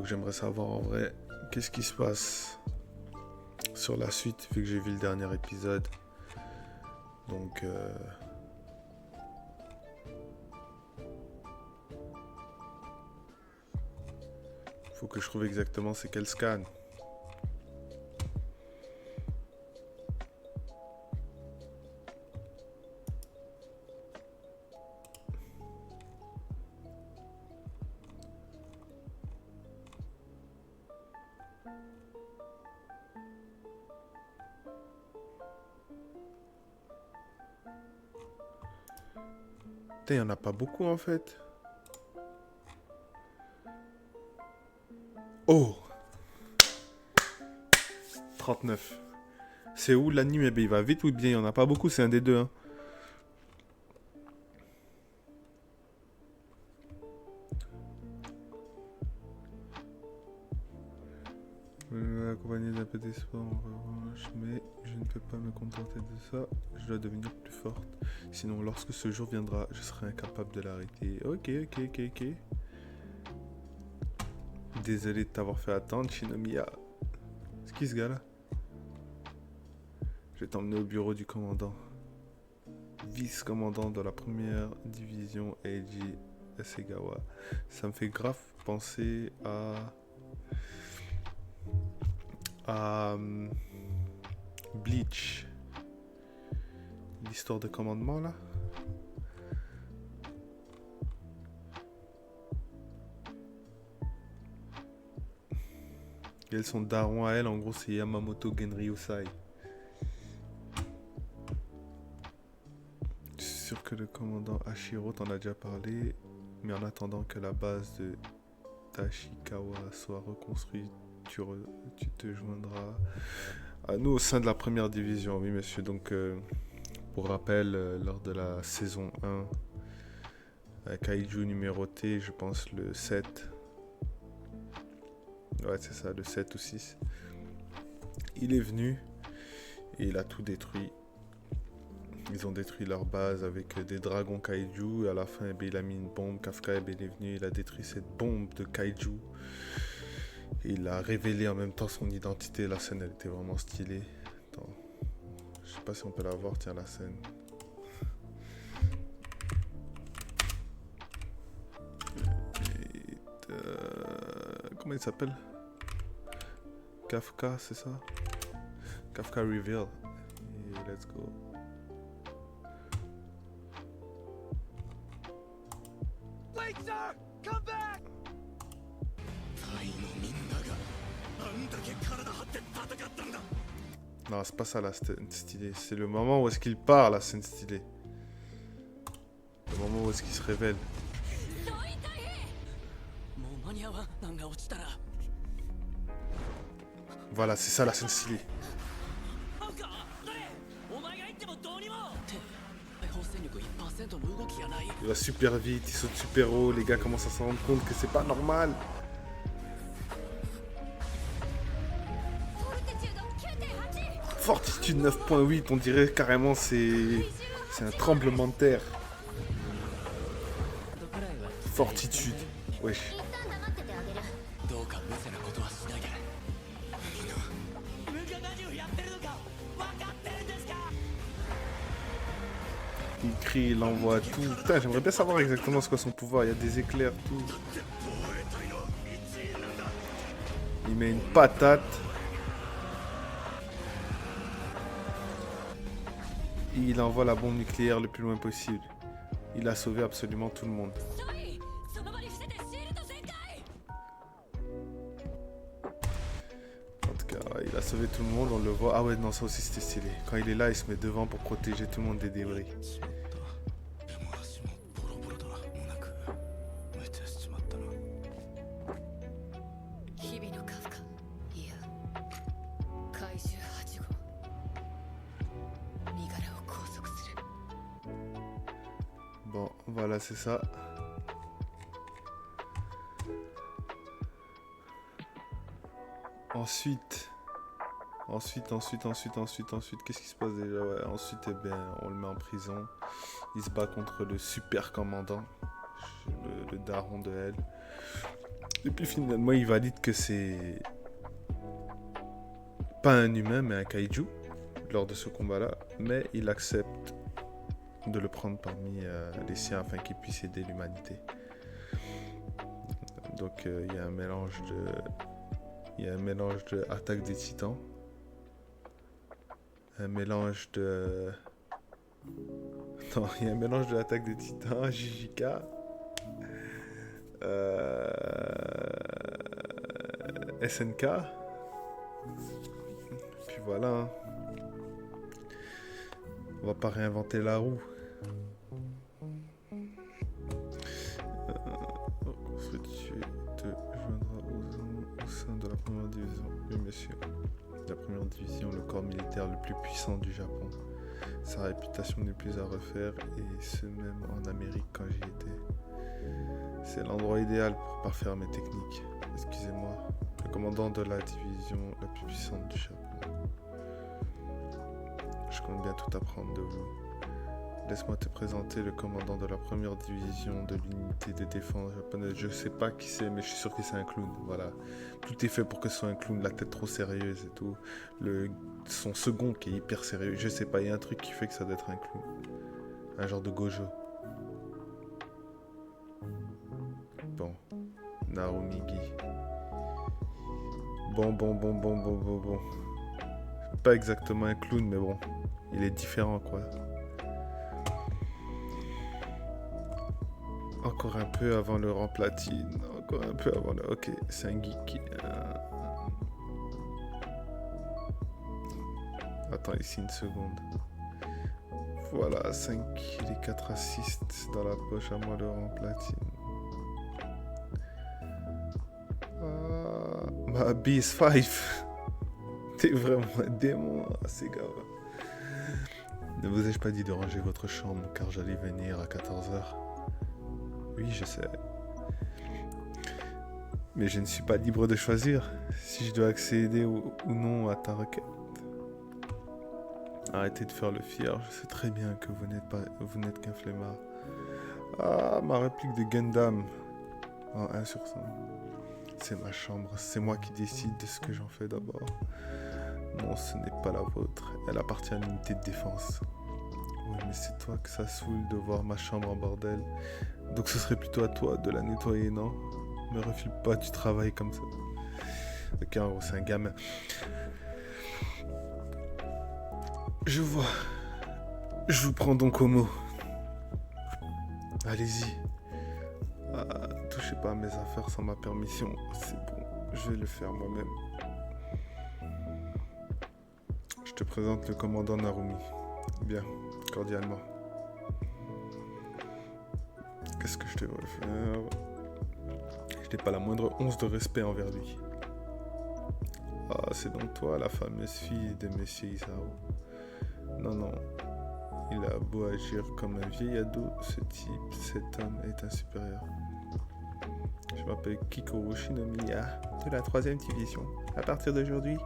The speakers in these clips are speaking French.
Donc j'aimerais savoir en vrai, qu'est-ce qui se passe sur la suite, vu que j'ai vu le dernier épisode. Donc... faut que je trouve exactement c'est quel scan. Putain, il n'y en a pas beaucoup en fait. Oh, 39. C'est où l'anime? Eh ben, il va vite ou bien il n'y en a pas beaucoup, c'est un des deux. Hein. Accompagné d'un peu d'espoir en revanche, mais je ne peux pas me contenter de ça. Je dois devenir plus forte. Sinon, lorsque ce jour viendra, je serai incapable de l'arrêter. Ok. Désolé de t'avoir fait attendre, Shinomiya. C'est qui ce gars-là? Je vais t'emmener au bureau du commandant. Vice-commandant de la première division Eiji Hasegawa. Ça me fait grave penser à Bleach. L'histoire de commandement là. Et elles sont daron à elle, en gros c'est Yamamoto Genryusai. Je suis sûr que le commandant Hashiro t'en a déjà parlé, mais en attendant que la base de Tashikawa soit reconstruite, tu te joindras à nous au sein de la première division. Oui monsieur, donc pour rappel, lors de la saison 1, Kaiju numéroté, je pense le 7. Ouais, c'est ça, le 7 ou 6. Il est venu et il a tout détruit. Ils ont détruit leur base avec des dragons kaiju. Et à la fin, il a mis une bombe. Kafka il est venu, il a détruit cette bombe de kaiju. Et il a révélé en même temps son identité. La scène, elle était vraiment stylée. Attends, je sais pas si on peut la voir. Tiens, la scène. Comment il s'appelle? Kafka, c'est ça? Kafka Reveal. Et let's go. Wait, sir! Come back! Non, c'est pas ça la scène stylée. C'est le moment où est-ce qu'il part, la scène stylée. Le moment où est-ce qu'il se révèle. Voilà, c'est ça la scène stylée. Il va super vite, il saute super haut, les gars commencent à s'en rendre compte que c'est pas normal. Fortitude 9.8, on dirait carrément c'est un tremblement de terre. Fortitude, wesh. Il crie, il envoie tout. Putain, j'aimerais bien savoir exactement ce qu'est son pouvoir. Il y a des éclairs, tout. Il met une patate. Et il envoie la bombe nucléaire le plus loin possible. Il a sauvé absolument tout le monde. En tout cas, il a sauvé tout le monde, on le voit. Ah ouais, non, ça aussi c'était stylé. Quand il est là, il se met devant pour protéger tout le monde des débris. Bon, voilà, c'est ça. Ensuite, qu'est-ce qui se passe déjà? Ouais, ensuite, eh bien, on le met en prison. Il se bat contre le super commandant, le daron de elle. Et puis finalement, il valide que c'est pas un humain, mais un kaiju lors de ce combat-là. Mais il accepte de le prendre parmi les siens afin qu'il puisse aider l'humanité. Donc il y a un mélange de Attaque des Titans, un mélange de non, il y a un mélange de l'Attaque des Titans, JJK, SNK, puis voilà, hein. On va pas réinventer la roue. Tu te joindras au sein de la première division. Oui, monsieur. La première division, le corps militaire le plus puissant du Japon. Sa réputation n'est plus à refaire, et ce même en Amérique quand j'y étais. C'est l'endroit idéal pour parfaire mes techniques. Excusez-moi, le commandant de la division la plus puissante du Japon. Je compte bien tout apprendre de vous. Laisse-moi te présenter le commandant de la première division de l'unité de défense japonaise. Je sais pas qui c'est, mais je suis sûr que c'est un clown. Voilà. Tout est fait pour que ce soit un clown, la tête trop sérieuse et tout. Son second qui est hyper sérieux. Je sais pas, il y a un truc qui fait que ça doit être un clown. Un genre de gojo. Bon. Narumigi. Bon. Pas exactement un clown, mais bon. Il est différent, quoi. Encore un peu avant le rang platine. Encore un peu avant le... Ok, c'est un geek. Attends ici une seconde. Voilà, 5 et 4 assists dans la poche, à moi le rang platine. Ma B is 5. T'es vraiment un démon, c'est grave. Ne vous ai-je pas dit de ranger votre chambre car j'allais venir à 14h? Oui, je sais. Mais je ne suis pas libre de choisir si je dois accéder ou non à ta requête. Arrêtez de faire le fier, je sais très bien que vous n'êtes qu'un flemmard. Ah, ma réplique de Gundam. En 1 sur 100. C'est ma chambre, c'est moi qui décide de ce que j'en fais d'abord. Non, ce n'est pas la vôtre, elle appartient à l'unité de défense. Oui, mais c'est toi que ça saoule de voir ma chambre en bordel. Donc ce serait plutôt à toi de la nettoyer, non? Me refile pas du travail comme ça. Ok, en gros, c'est un gamin. Je vois. Je vous prends donc au mot. Allez-y. Touchez pas à mes affaires sans ma permission. C'est bon, je vais le faire moi-même. Je te présente le commandant Narumi. Bien, cordialement. Qu'est-ce que je devrais faire? Je n'ai pas la moindre once de respect envers lui. Ah, c'est donc toi, la fameuse fille de Monsieur Isao. Non. Il a beau agir comme un vieil ado, cet homme est un supérieur. Je m'appelle Kikoru Shinomiya de la 3e division. À partir d'aujourd'hui,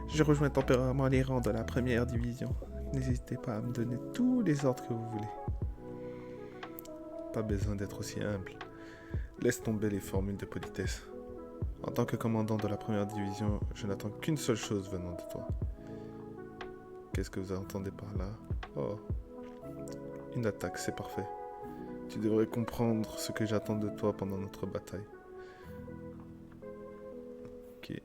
je rejoins temporairement les rangs de la 1re division. N'hésitez pas à me donner tous les ordres que vous voulez. Pas besoin d'être aussi humble. Laisse tomber les formules de politesse. En tant que commandant de la 1re division, je n'attends qu'une seule chose venant de toi. Qu'est-ce que vous entendez par là? Oh, une attaque, c'est parfait. Tu devrais comprendre ce que j'attends de toi pendant notre bataille. Ok.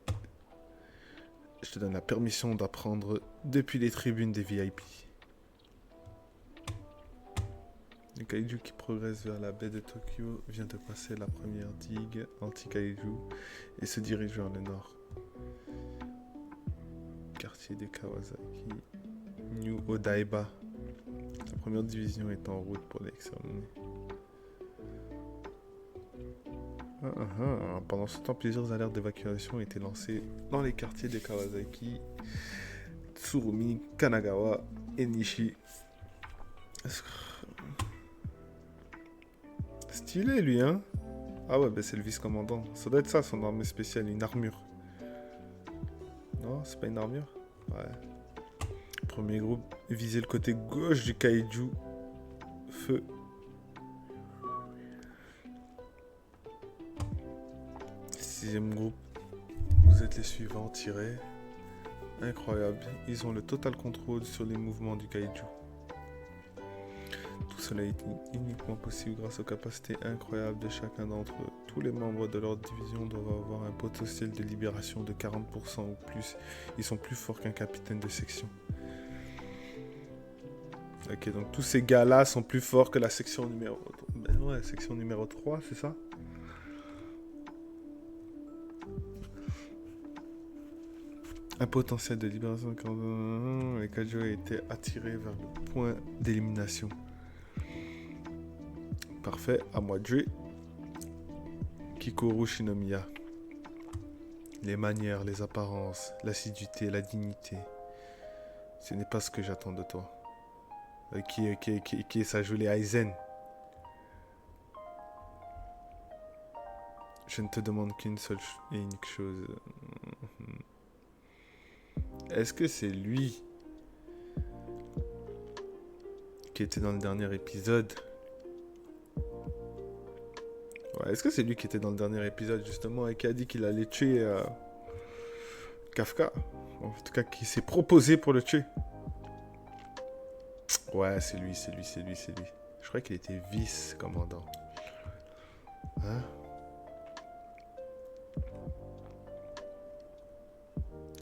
Je te donne la permission d'apprendre depuis les tribunes des VIP. Le kaiju qui progresse vers la baie de Tokyo vient de passer la première digue anti-kaiju et se dirige vers le nord. Quartier de Kawasaki, New Odaiba. La première division est en route pour l'exterminer. Pendant ce temps, plusieurs alertes d'évacuation étaient lancées dans les quartiers de Kawasaki, Tsurumi, Kanagawa et Nishi. Stylé lui, hein? Ah ouais, bah c'est le vice-commandant. Ça doit être ça son armée spéciale, une armure. Non, c'est pas une armure? Ouais. Premier groupe, visez le côté gauche du kaiju. Feu. 6e groupe, vous êtes les suivants, tirés. Incroyable, ils ont le total contrôle sur les mouvements du kaiju. Tout cela est uniquement possible grâce aux capacités incroyables de chacun d'entre eux. Tous les membres de leur division doivent avoir un potentiel de libération de 40% ou plus. Ils sont plus forts qu'un capitaine de section. Ok, donc tous ces gars-là sont plus forts que la section numéro... Ben ouais, section numéro 3, c'est ça? Un potentiel de libération de 40%. Les kaiju ont été attirés vers le point d'élimination. Parfait, à moi de jouer. Kikoru Shinomiya. Les manières, les apparences, l'assiduité, la dignité. Ce n'est pas ce que j'attends de toi. Ok, ça joue les Aizen. Je ne te demande qu'une seule et unique chose. Est-ce que c'est lui qui était dans le dernier épisode? Ouais, est-ce que c'est lui qui était dans le dernier épisode justement et qui a dit qu'il allait tuer Kafka? En tout cas, qui s'est proposé pour le tuer. Ouais, c'est lui. Je crois qu'il était vice-commandant. Hein?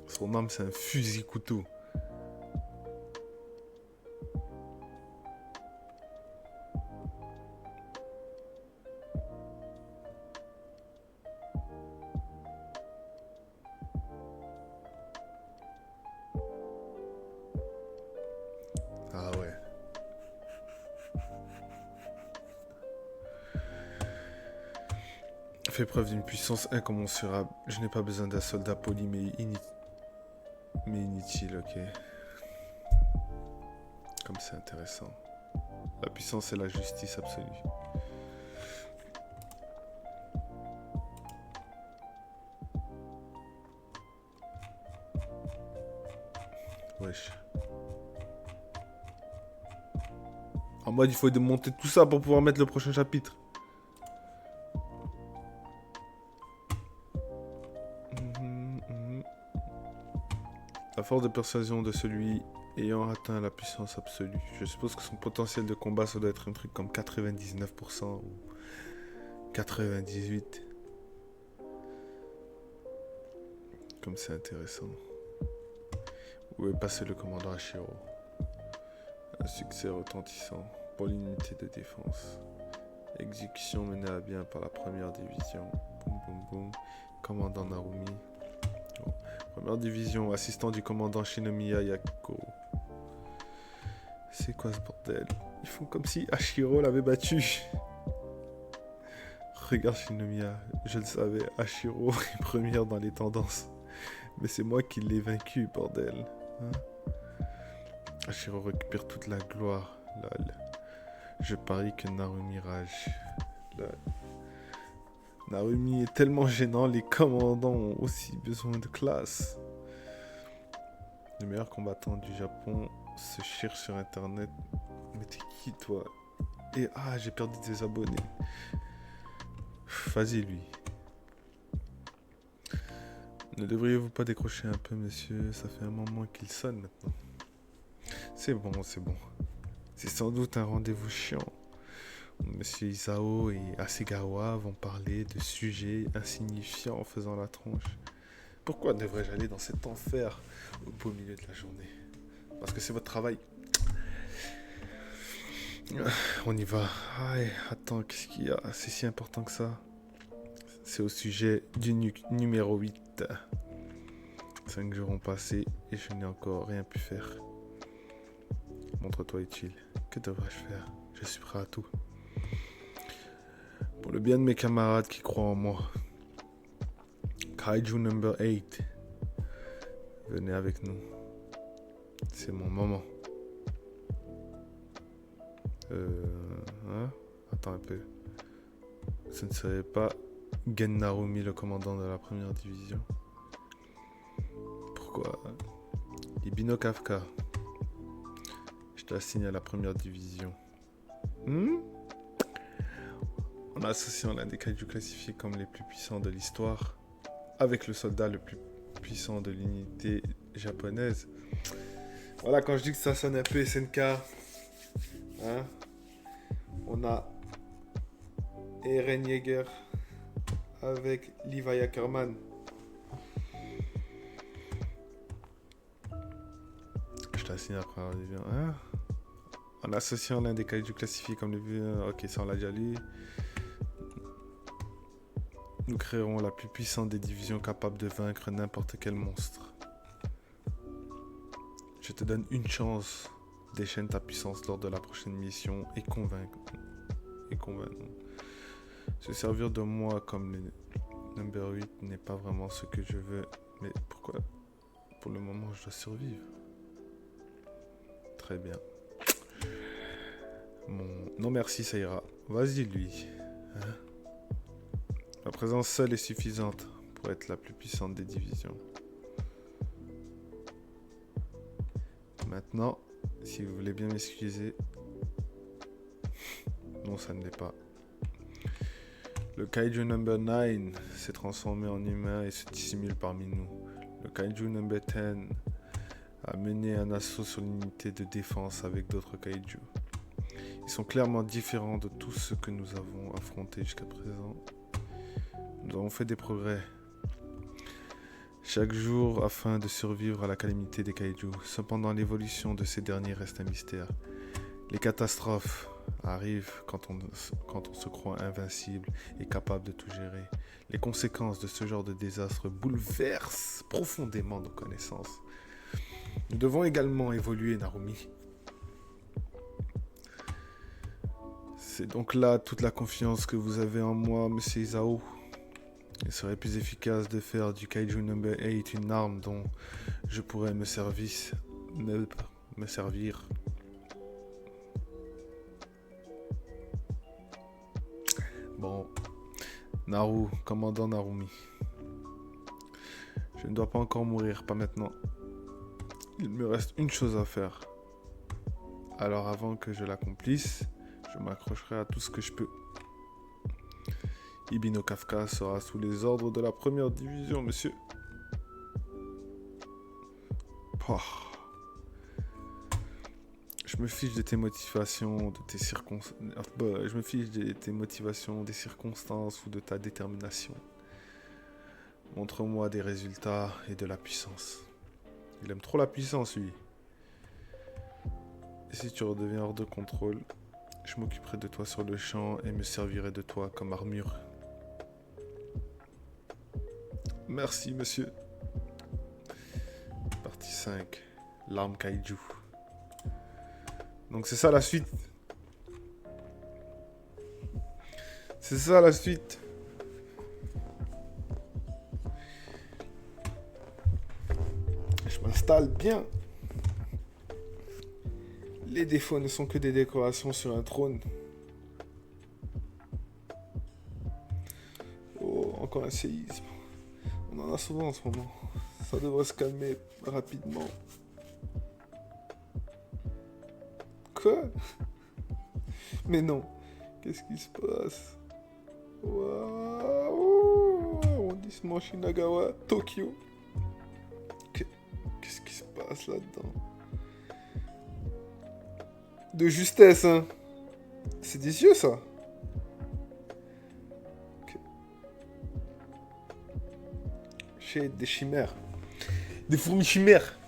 Son arme, c'est un fusil-couteau. Ah ouais. Fait preuve d'une puissance incommensurable. Je n'ai pas besoin d'un soldat poli, mais inutile, ok. Comme c'est intéressant. La puissance et la justice absolue. Wesh. En mode, il faut démonter tout ça pour pouvoir mettre le prochain chapitre. La force de persuasion de celui ayant atteint la puissance absolue. Je suppose que son potentiel de combat, ça doit être un truc comme 99% ou 98%. Comme c'est intéressant. Où est passé le commandant Hashiro? Un succès retentissant pour l'unité de défense. Exécution menée à bien par la première division. Boum boum boum. Commandant Narumi. Oh. Première division, assistant du commandant Shinomiya Yako. C'est quoi ce bordel? Ils font comme si Hashiro l'avait battu. Regarde Shinomiya, je le savais, Hashiro est première dans les tendances. Mais c'est moi qui l'ai vaincu, bordel. Hein? Hashiro récupère toute la gloire. Lol. Je parie que Narumi rage. Lol. Narumi est tellement gênant, les commandants ont aussi besoin de classe. Le meilleur combattant du Japon se cherche sur internet. Mais t'es qui toi? Et j'ai perdu des abonnés. Vas-y lui. Ne devriez-vous pas décrocher un peu, monsieur? Ça fait un moment qu'il sonne maintenant. C'est bon, c'est bon. C'est sans doute un rendez-vous chiant. Monsieur Isao et Hasegawa vont parler de sujets insignifiants en faisant la tronche. Pourquoi devrais-je aller dans cet enfer au beau milieu de la journée? Parce que c'est votre travail. On y va. Attends, qu'est-ce qu'il y a? C'est si important que ça? C'est au sujet du numéro 8. 5 jours ont passé et je n'ai encore rien pu faire. Montre-toi utile. Que devrais-je faire? Je suis prêt à tout. Pour le bien de mes camarades qui croient en moi. Kaiju number 8. Venez avec nous. C'est mon moment. Attends un peu. Ce ne serait pas Gen Narumi, le commandant de la première division? Pourquoi? Ibino Kafka. Je t'assigne à la première division. En associant l'un des kaiju classifiés comme les plus puissants de l'histoire, avec le soldat le plus puissant de l'unité japonaise. Voilà, quand je dis que ça sonne un peu SNK, hein, on a Eren Yeager avec Levi Ackerman. Je t'assigne après la review. Hein, en associant l'un des kaiju classifiés comme le... Ok, ça on l'a déjà lu. Nous créerons la plus puissante des divisions capable de vaincre n'importe quel monstre. Je te donne une chance. Déchaîne ta puissance lors de la prochaine mission et convaincre. Se servir de moi comme le number 8 n'est pas vraiment ce que je veux. Mais pourquoi? Pour le moment, je dois survivre. Très bien. Non merci, ça ira. Vas-y, lui. Hein? Ma présence seule est suffisante pour être la plus puissante des divisions. Maintenant, si vous voulez bien m'excuser... Non, ça ne l'est pas. Le Kaiju Number 9 s'est transformé en humain et se dissimule parmi nous. Le Kaiju Number 10 a mené un assaut sur l'unité de défense avec d'autres Kaiju. Ils sont clairement différents de tout ce que nous avons affronté jusqu'à présent. Nous avons fait des progrès chaque jour afin de survivre à la calamité des Kaiju. Cependant, l'évolution de ces derniers reste un mystère. Les catastrophes arrivent quand on se croit invincible et capable de tout gérer. Les conséquences de ce genre de désastre bouleversent profondément nos connaissances. Nous devons également évoluer, Narumi. C'est donc là toute la confiance que vous avez en moi, Monsieur Isao. Il serait plus efficace de faire du Kaiju Number 8 une arme dont je pourrais me servir. Bon, Naru, commandant Narumi. Je ne dois pas encore mourir, pas maintenant. Il me reste une chose à faire. Alors avant que je l'accomplisse, je m'accrocherai à tout ce que je peux. Ibino Kafka sera sous les ordres de la première division, monsieur. Oh. Je me fiche de tes motivations, de tes circonstances. Je me fiche de tes motivations, des circonstances ou de ta détermination. Montre-moi des résultats et de la puissance. Il aime trop la puissance, lui. Et si tu redeviens hors de contrôle, je m'occuperai de toi sur le champ et me servirai de toi comme armure. Merci, monsieur. Partie 5. L'arme kaiju. Donc c'est ça la suite. C'est ça la suite. Je m'installe bien. Les défauts ne sont que des décorations sur un trône. Oh, encore un séisme. On en a souvent en ce moment. Ça devrait se calmer rapidement. Quoi? Mais non. Qu'est-ce qui se passe? Waouh! Arrondissement Shinagawa, Tokyo. Qu'est-ce qui se passe là-dedans? De justesse, hein? C'est des yeux, ça? Chez des chimères. Des fourmis chimères.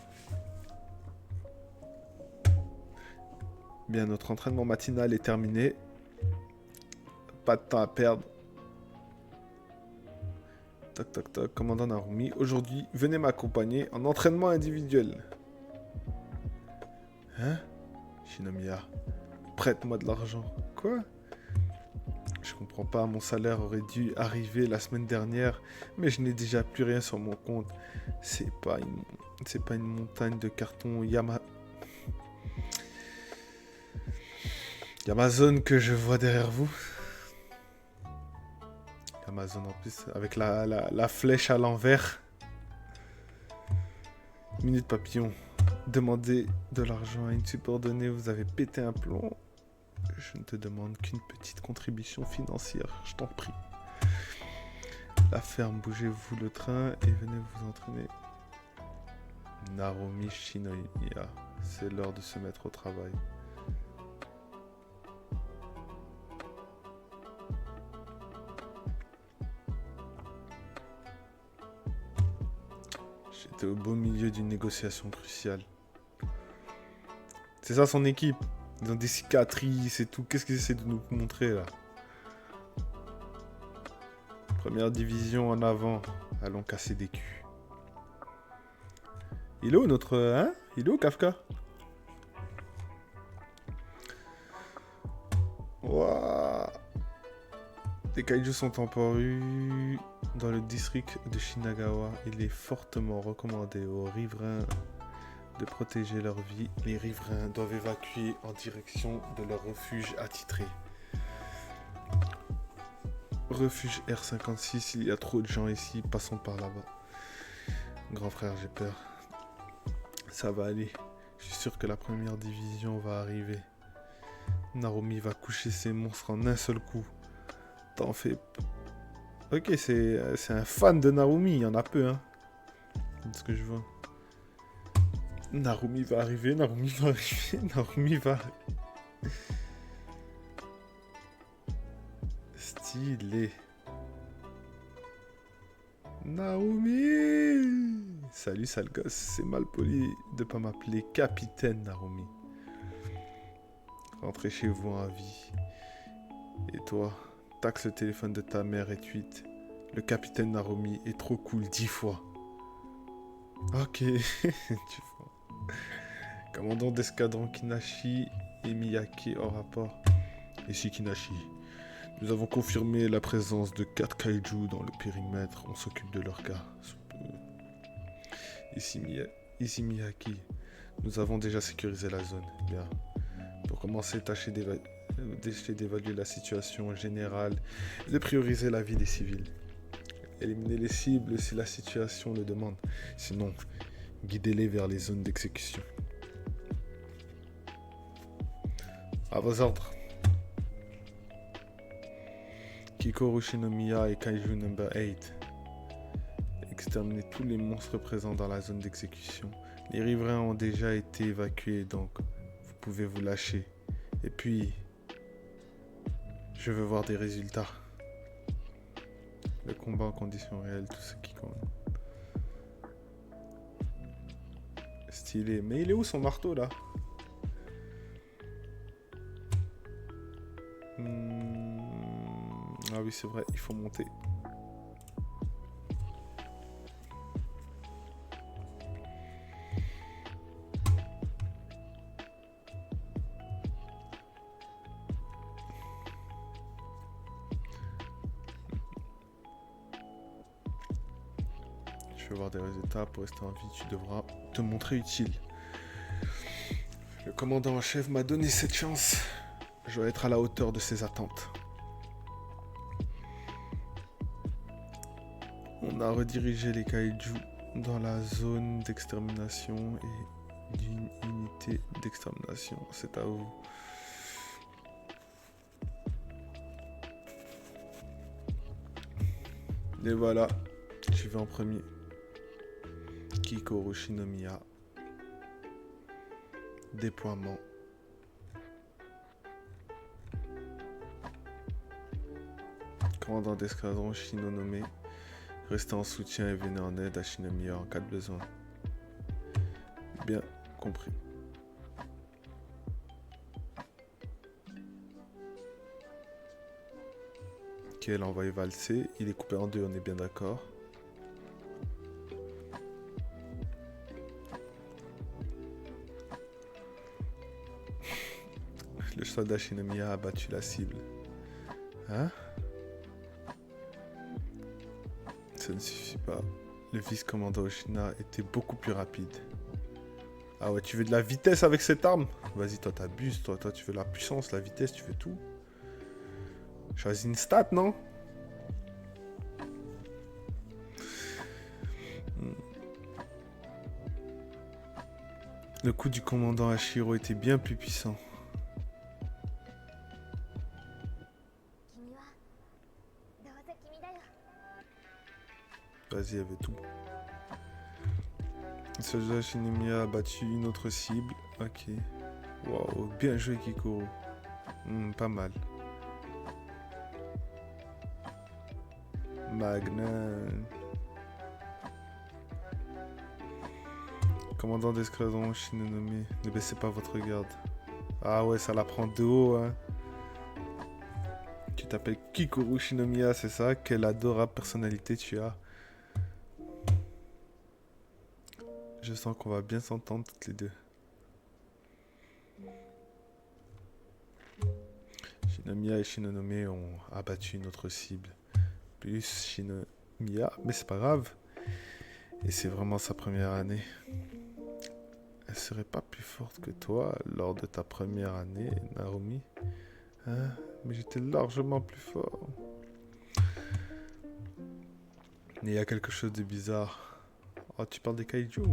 Bien, notre entraînement matinal est terminé. Pas de temps à perdre. Toc toc toc, commandant Narumi. Aujourd'hui, venez m'accompagner en entraînement individuel. Hein? Shinomiya, prête-moi de l'argent. Quoi? Je comprends pas, mon salaire aurait dû arriver la semaine dernière, mais je n'ai déjà plus rien sur mon compte. C'est pas une montagne de carton Amazon que je vois derrière vous. Amazon en plus, avec la flèche à l'envers. Minute papillon. Demandez de l'argent à une subordonnée, vous avez pété un plomb. Je ne te demande qu'une petite contribution financière, je t'en prie. La ferme, bougez-vous le train et venez vous entraîner. Narumi Shinoya, c'est l'heure de se mettre au travail. J'étais au beau milieu d'une négociation cruciale. C'est ça son équipe. Ils ont des cicatrices et tout. Qu'est-ce qu'ils essaient de nous montrer là? Première division en avant. Allons casser des culs. Il est où notre... Hein? Il est où Kafka? Ouah. Les kaijus sont apparus dans le district de Shinagawa. Il est fortement recommandé aux riverains de protéger leur vie. Les riverains doivent évacuer en direction de leur refuge attitré. Refuge R56, il y a trop de gens ici, passons par là-bas. Grand frère, j'ai peur. Ça va aller. Je suis sûr que la première division va arriver. Narumi va coucher ces monstres en un seul coup. T'en fais... Ok, c'est un fan de Narumi, il y en a peu, hein. C'est ce que je vois. Narumi va arriver, Narumi va arriver, Narumi va... Stylé. Narumi! Salut sale gosse, c'est mal poli de pas m'appeler capitaine Narumi. Rentrez chez vous en vie. Et toi, taxe le téléphone de ta mère et tweet. Le capitaine Narumi est trop cool 10 fois. Ok, tu vois. Commandant d'escadron Kinashi et Miyake en rapport. Ici Kinashi. Nous avons confirmé la présence de 4 kaiju dans le périmètre. On s'occupe de leur cas. Ici Miyake. Nous avons déjà sécurisé la zone. Bien. Pour commencer, tâchez d'évaluer la situation générale et de prioriser la vie des civils. Éliminez les cibles si la situation le demande. Sinon, guidez-les vers les zones d'exécution. À vos ordres. Kikoru Shinomiya et Kaiju Number 8. Exterminez tous les monstres présents dans la zone d'exécution. Les riverains ont déjà été évacués, donc vous pouvez vous lâcher. Et puis, je veux voir des résultats. Le combat en conditions réelles, tout ce qui compte. Stylé. Mais il est où son marteau là? Ah oui, c'est vrai, il faut monter. Je veux voir des résultats. Pour rester en vie, tu devras te montrer utile. Le commandant en chef m'a donné cette chance. Je dois être à la hauteur de ses attentes. On a redirigé les kaiju dans la zone d'extermination et d'une unité d'extermination. C'est à vous. Et voilà, je vais en premier. Kikoru Shinomiya. Déploiement. Commandant d'escadron Shinonome. Restez en soutien et venez en aide à Shinomiya en cas de besoin. Bien compris. Ok, là on va y valser. Il est coupé en deux, on est bien d'accord. Le soldat Shinomiya a abattu la cible. Hein? Ça ne suffit pas. Le vice-commandant Oshina était beaucoup plus rapide. Ah ouais, tu veux de la vitesse avec cette arme? Vas-y, toi t'abuses, toi tu veux la puissance, la vitesse, tu veux tout. Choisis une stat, non? Le coup du commandant Hashiro était bien plus puissant. Vas-y, elle veut tout. Le soldat Shinomiya a battu une autre cible. Ok. Wow, bien joué Kikoro. Pas mal. Magnum. Commandant d'escadron Shinonome, ne baissez pas votre garde. Ah ouais, ça la prend de haut, hein. Tu t'appelles Kikoro Shinomiya, c'est ça? Quelle adorable personnalité tu as. Je sens qu'on va bien s'entendre toutes les deux. Shinomiya et Shinonome ont abattu une autre cible. Plus Shinomiya, mais c'est pas grave. Et c'est vraiment sa première année. Elle serait pas plus forte que toi lors de ta première année, Naomi? Hein? Mais j'étais largement plus fort. Mais il y a quelque chose de bizarre. Oh, tu parles des kaiju?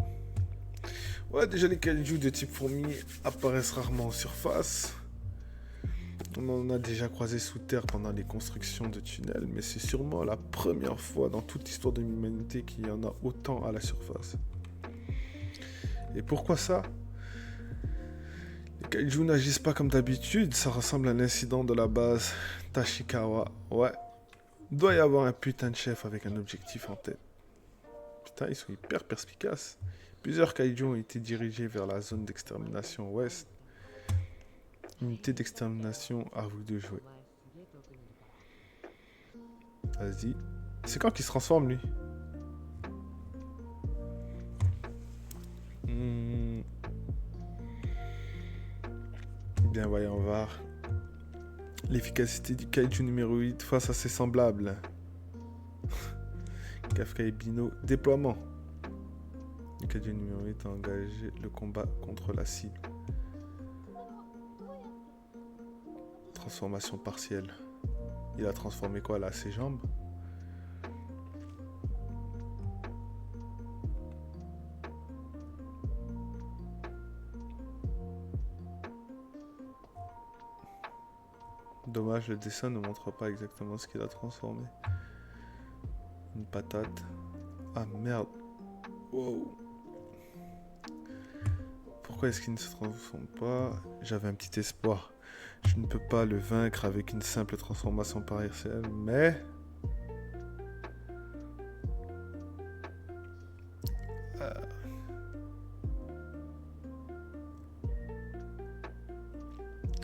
Ouais, déjà les kaiju de type fourmi apparaissent rarement en surface. On en a déjà croisé sous terre pendant les constructions de tunnels, mais c'est sûrement la première fois dans toute l'histoire de l'humanité qu'il y en a autant à la surface. Et pourquoi ça? Les kaiju n'agissent pas comme d'habitude, ça ressemble à l'incident de la base Tashikawa. Ouais, doit y avoir un putain de chef avec un objectif en tête. Putain, ils sont hyper perspicaces. Plusieurs kaiju ont été dirigés vers la zone d'extermination ouest. Unité d'extermination, à vous de jouer. Vas-y. C'est quand qu'il se transforme, lui? Bien, voyons voir. L'efficacité du kaiju numéro 8 face à ses semblables. Kafka et Bino, déploiement. Le kaiju numéro 8 a engagé le combat contre la cible. Transformation partielle. Il a transformé quoi là? Ses jambes? Dommage, le dessin ne montre pas exactement ce qu'il a transformé. Une patate. Ah merde. Wow. Pourquoi est-ce qu'il ne se transforme pas? J'avais un petit espoir. Je ne peux pas le vaincre avec une simple transformation partielle, mais...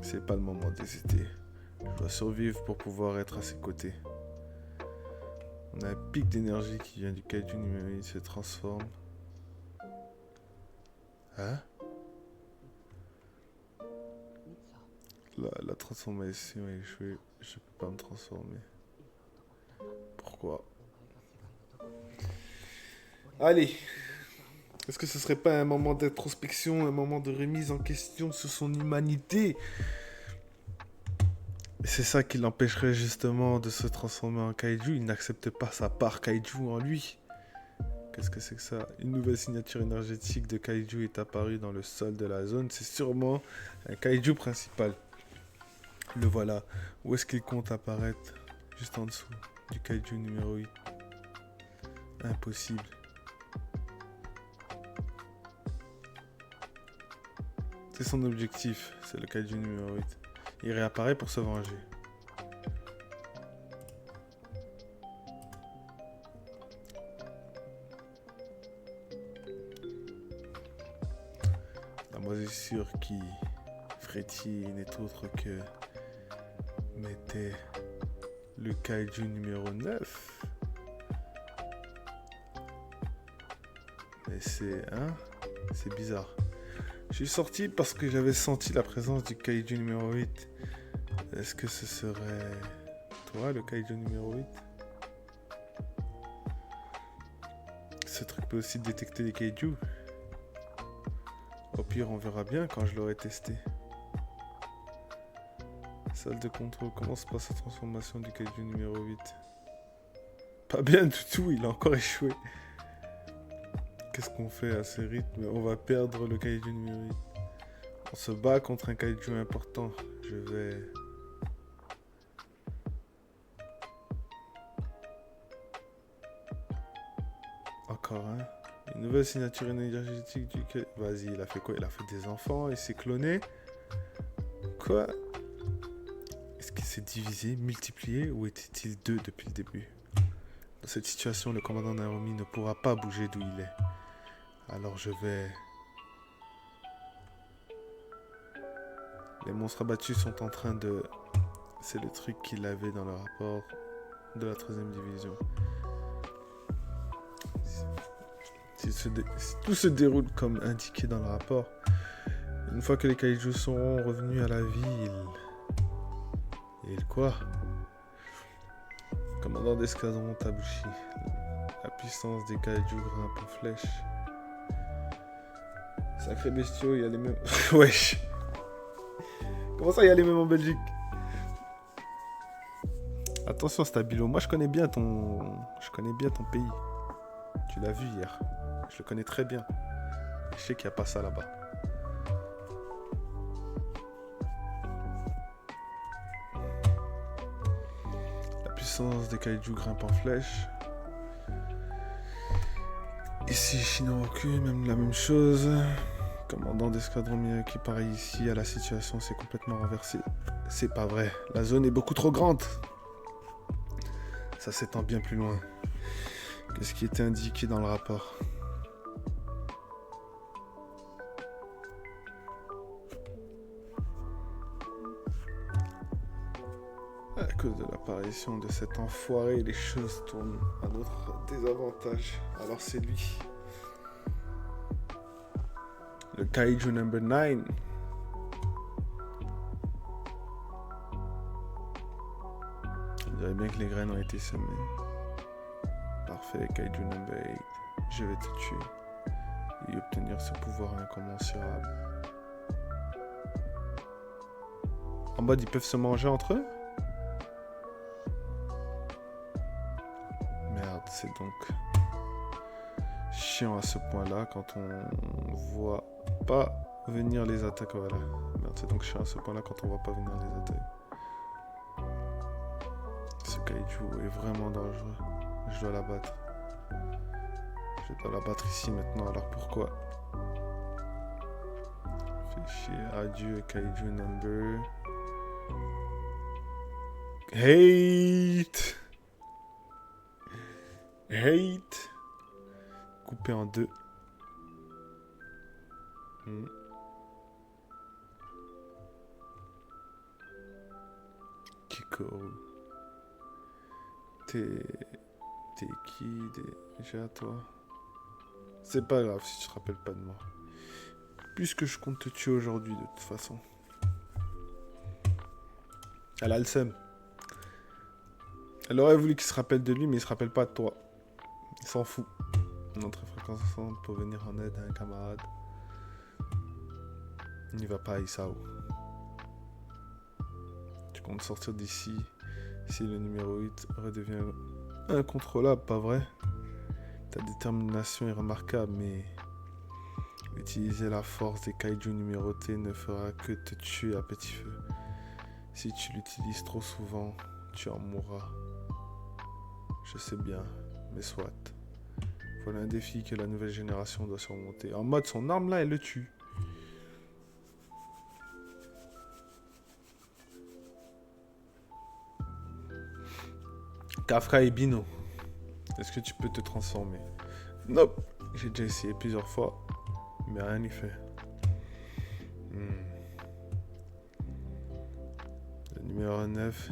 C'est pas le moment d'hésiter. Je dois survivre pour pouvoir être à ses côtés. On a un pic d'énergie qui vient du kaiju numéro 8, se transforme. Hein? La transformation a échoué. Je peux pas me transformer. Pourquoi? Allez. Est-ce que ce serait pas un moment d'introspection, un moment de remise en question sur son humanité? C'est ça qui l'empêcherait justement de se transformer en kaiju. Il n'accepte pas sa part kaiju en lui. Qu'est-ce que c'est que ça? Une nouvelle signature énergétique de kaiju est apparue dans le sol de la zone. C'est sûrement un kaiju principal. Le voilà. Où est-ce qu'il compte apparaître? Juste en dessous du kaiju numéro 8. Impossible. C'est son objectif, c'est le kaiju numéro 8. Il réapparaît pour se venger. La moisissure qui frétille n'est autre que... Mettez le kaiju numéro 9. Mais c'est... Hein? C'est bizarre. Je suis sorti parce que j'avais senti la présence du kaiju numéro 8. Est-ce que ce serait toi, le kaiju numéro 8? Ce truc peut aussi détecter les kaiju. Au pire, on verra bien quand je l'aurai testé. Salle de contrôle, comment se passe la transformation du kaiju numéro 8? Pas bien du tout, il a encore échoué. Qu'est-ce qu'on fait à ce rythme? On va perdre le kaiju numéro 8. On se bat contre un kaiju important. Je vais... Une nouvelle signature énergétique du... Vas-y, il a fait quoi? Il a fait des enfants, il s'est cloné. Quoi? Est-ce qu'il s'est divisé, multiplié, ou était-il deux depuis le début? Dans cette situation, le commandant Naomi ne pourra pas bouger d'où il est. Alors je vais... Les monstres abattus sont en train de... C'est le truc qu'il avait dans le rapport de la 3e division. Si tout se déroule comme indiqué dans le rapport, une fois que les kaijus seront revenus à la vie, il quoi? Commandant d'escadron Tabushi. La puissance des kaijus grimpe en flèche. Sacré bestiaux, il y a les mêmes... Wesh. Comment ça, il y a les mêmes en Belgique? Attention, Stabilo. Moi, je connais bien ton pays. Tu l'as vu hier. Je le connais très bien. Je sais qu'il n'y a pas ça là-bas. La puissance des kaijus grimpe en flèche. Ici, Shinoku, même la même chose. Commandant d'escadron Miyaki, pareil ici, la situation s'est complètement renversée. C'est pas vrai. La zone est beaucoup trop grande. Ça s'étend bien plus loin que ce qui était indiqué dans le rapport. À cause de l'apparition de cet enfoiré, les choses tournent à notre désavantage. Alors c'est lui. Le Kaiju number 9. Je dirais bien que les graines ont été semées. Parfait, Kaiju number 8. Je vais te tuer et obtenir ce pouvoir incommensurable. En mode, ils peuvent se manger entre eux? Merde, c'est donc chiant à ce point-là quand on voit pas venir les attaques. Voilà. Merde, c'est donc chiant à ce point-là quand on voit pas venir les attaques. Ce kaiju est vraiment dangereux. Je dois l'abattre. Je dois l'abattre ici maintenant, alors pourquoi? Fais chier. Adieu, kaiju number... Hate! Hate! Coupé en deux. Kikoru. T'es qui déjà, toi? C'est pas grave si tu te rappelles pas de moi. Puisque je compte te tuer aujourd'hui, de toute façon. Elle a le seum. Elle aurait voulu qu'il se rappelle de lui, mais il se rappelle pas de toi. Il s'en fout. Notre fréquence ensemble pour venir en aide à un camarade. Il n'y va pas, Isao. Tu comptes sortir d'ici si le numéro 8 redevient incontrôlable, pas vrai? Ta détermination est remarquable, mais utiliser la force des kaiju numérotés ne fera que te tuer à petit feu. Si tu l'utilises trop souvent, tu en mourras. Je sais bien, mais soit. Voilà un défi que la nouvelle génération doit surmonter. En mode, son arme là, elle le tue. Kafka et Bino. Est-ce que tu peux te transformer? Nope. J'ai déjà essayé plusieurs fois, mais rien n'y fait. Le numéro 9,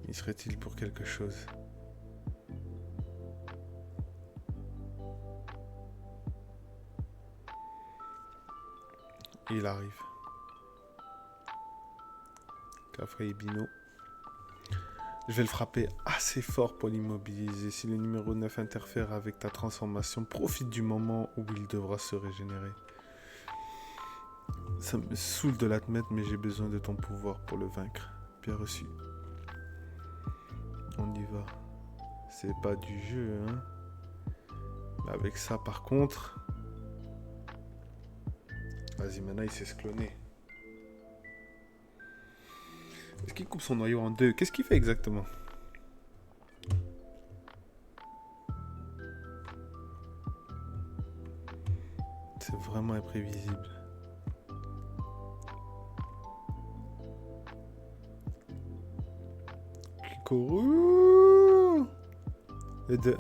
y serait-il pour quelque chose? Et il arrive. Kafka et Bino. Je vais le frapper assez fort pour l'immobiliser. Si le numéro 9 interfère avec ta transformation, profite du moment où il devra se régénérer. Ça me saoule de l'admettre, mais j'ai besoin de ton pouvoir pour le vaincre. Bien reçu. On y va. C'est pas du jeu, hein. Mais avec ça, par contre... Vas-y, maintenant il sait se cloner. Est-ce qu'il coupe son noyau en deux? Qu'est-ce qu'il fait exactement? C'est vraiment imprévisible. Kikoru et de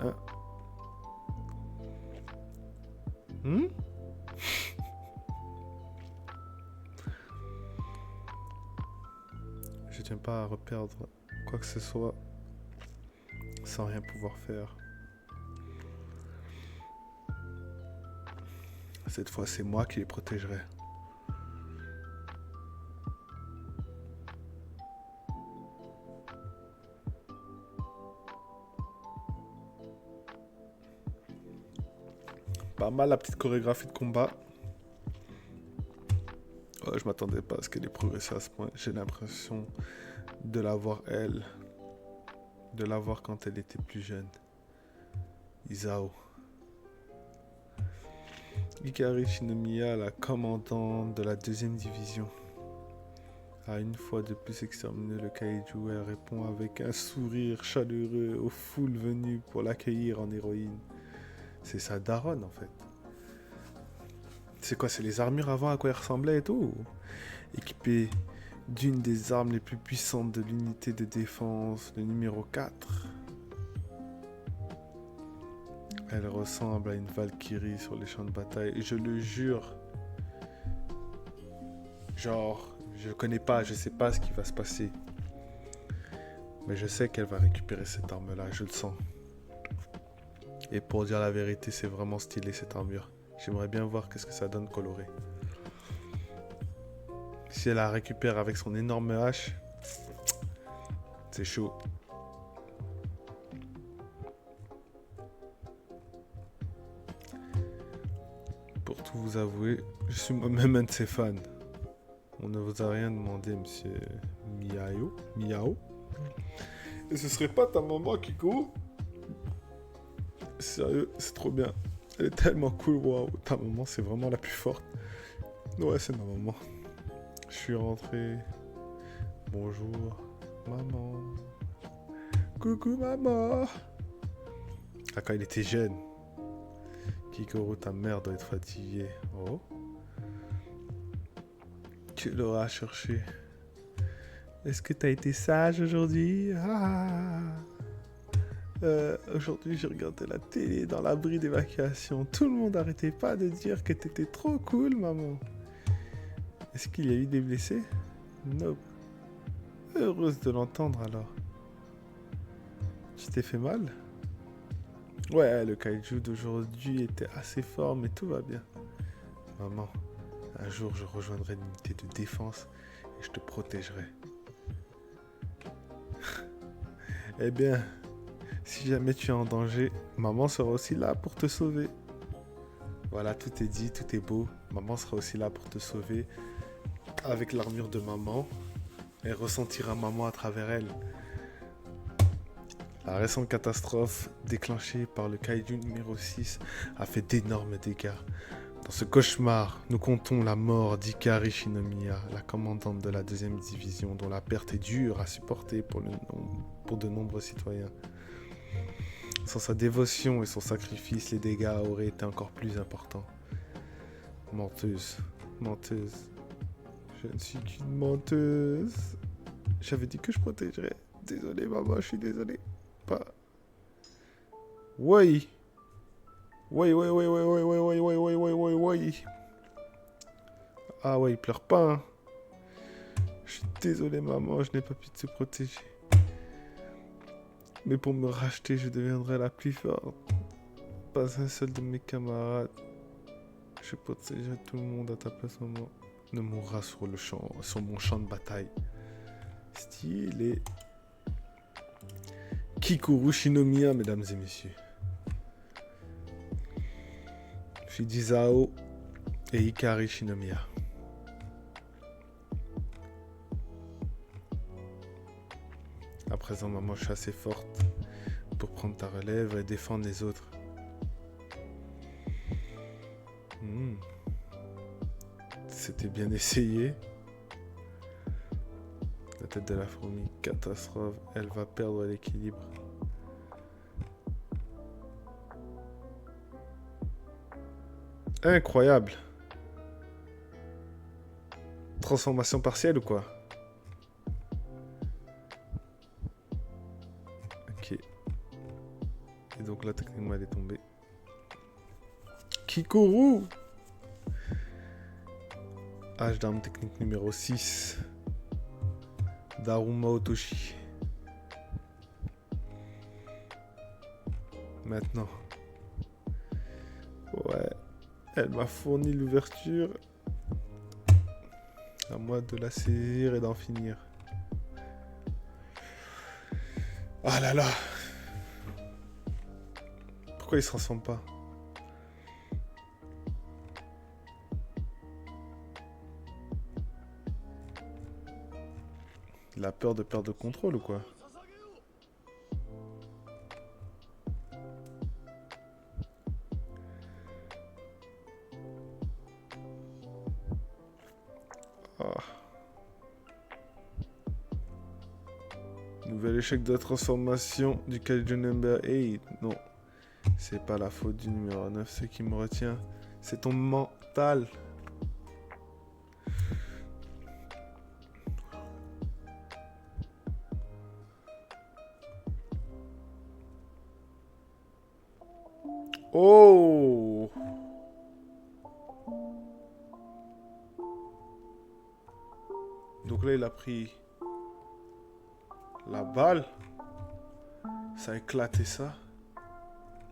1. Je tiens pas à reperdre quoi que ce soit sans rien pouvoir faire. Cette fois, c'est moi qui les protégerai. Pas mal la petite chorégraphie de combat. Ouais, je m'attendais pas à ce qu'elle ait progressé à ce point. J'ai l'impression de la voir elle. De la voir quand elle était plus jeune. Isao. Hikari Shinomiya, la commandante de la 2e division, a une fois de plus exterminé le kaiju. Elle répond avec un sourire chaleureux aux foules venues pour l'accueillir en héroïne. C'est sa daronne en fait. C'est quoi, c'est les armures avant à quoi elle ressemblait et tout? Équipée d'une des armes les plus puissantes de l'unité de défense, le numéro 4. Elle ressemble à une Valkyrie sur les champs de bataille. Et je le jure. Genre, je connais pas, je sais pas ce qui va se passer. Mais je sais qu'elle va récupérer cette arme-là, je le sens. Et pour dire la vérité, c'est vraiment stylé cette armure. J'aimerais bien voir qu'est-ce que ça donne coloré. Si elle la récupère avec son énorme hache, c'est chaud. Pour tout vous avouer, je suis moi-même un de ses fans. On ne vous a rien demandé, monsieur Miao. Et ce serait pas ta maman, Kiko? Sérieux, c'est trop bien. Elle est tellement cool, waouh. Ta maman, c'est vraiment la plus forte. Ouais, c'est ma maman. Je suis rentré. Bonjour, maman. Coucou, maman. Ah, quand il était jeune. Kikoru, ta mère doit être fatiguée. Oh. Tu l'auras cherché. Est-ce que t'as été sage aujourd'hui? Aujourd'hui, j'ai regardé la télé dans l'abri d'évacuation. Tout le monde n'arrêtait pas de dire que t'étais trop cool, maman. Est-ce qu'il y a eu des blessés? Non. Heureuse de l'entendre alors. Tu t'es fait mal? Ouais, le kaiju d'aujourd'hui était assez fort, mais tout va bien. Maman, un jour je rejoindrai l'unité de défense et je te protégerai. Eh bien, si jamais tu es en danger, maman sera aussi là pour te sauver. Voilà, tout est dit, tout est beau. Maman sera aussi là pour te sauver. Avec l'armure de maman, elle ressentira maman à travers elle. La récente catastrophe déclenchée par le kaiju numéro 6 a fait d'énormes dégâts. Dans ce cauchemar, nous comptons la mort d'Hikari Shinomiya, la commandante de la 2e division, dont la perte est dure à supporter pour de nombreux citoyens. Sans sa dévotion et son sacrifice, les dégâts auraient été encore plus importants. Menteuse, menteuse. Je ne suis qu'une menteuse. J'avais dit que je protégerais. Désolé maman, je suis désolé. Pas. Ouais. Ouais. Ah ouais, il pleure pas. Hein. Je suis désolé maman, je n'ai pas pu te protéger. Mais pour me racheter, je deviendrai la plus forte. Pas un seul de mes camarades. Je protégerai tout le monde à ta place maman. Ne mourra sur mon champ de bataille. Stylé. Kikoru Shinomiya, mesdames et messieurs. Fujizao et Hikari Shinomiya. À présent, maman, je suis assez forte pour prendre ta relève et défendre les autres. C'était bien essayé. La tête de la fourmi, catastrophe, elle va perdre l'équilibre. Incroyable. Transformation partielle ou quoi? Ok. Et donc là, techniquement, elle est tombée. Kikoru! H d'arme technique numéro 6. Daruma Otoshi. Maintenant. Ouais. Elle m'a fourni l'ouverture. À moi de la saisir et d'en finir. Ah là là. Pourquoi il se transforme pas? Il a peur de perdre le contrôle ou quoi? Ah. Nouvel échec de la transformation du Kaiju number 8. Non. C'est pas la faute du numéro 9, ce qui me retient. C'est ton mental. Oh! Donc là, il a pris la balle. Ça a éclaté ça.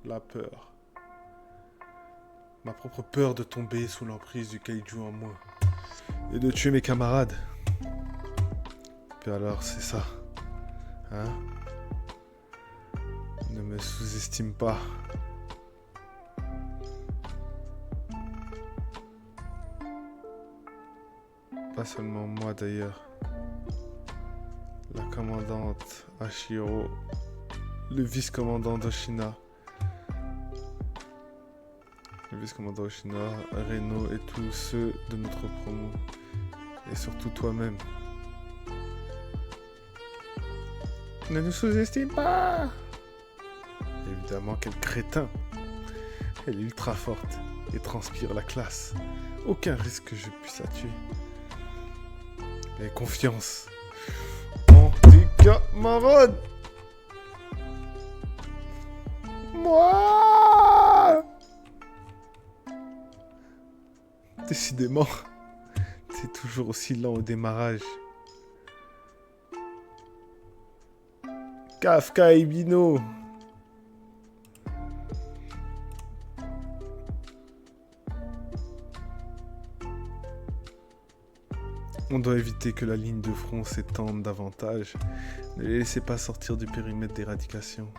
La peur. Ma propre peur de tomber sous l'emprise du kaiju en moi. Et de tuer mes camarades. Puis alors, c'est ça. Hein? Ne me sous-estime pas. Pas seulement moi d'ailleurs. La commandante Hashiro. Le vice-commandant d'Oshina. Le vice-commandant Oshina, Reno et tous ceux de notre promo. Et surtout toi-même. Ne nous sous-estime pas! Évidemment, quel crétin! Elle est ultra forte et transpire la classe. Aucun risque que je puisse la tuer. Et confiance en tes camarades! Moi! Décidément, t'es toujours aussi lent au démarrage. Kafka et Bino. On doit éviter que la ligne de front s'étende davantage. Ne les laissez pas sortir du périmètre d'éradication.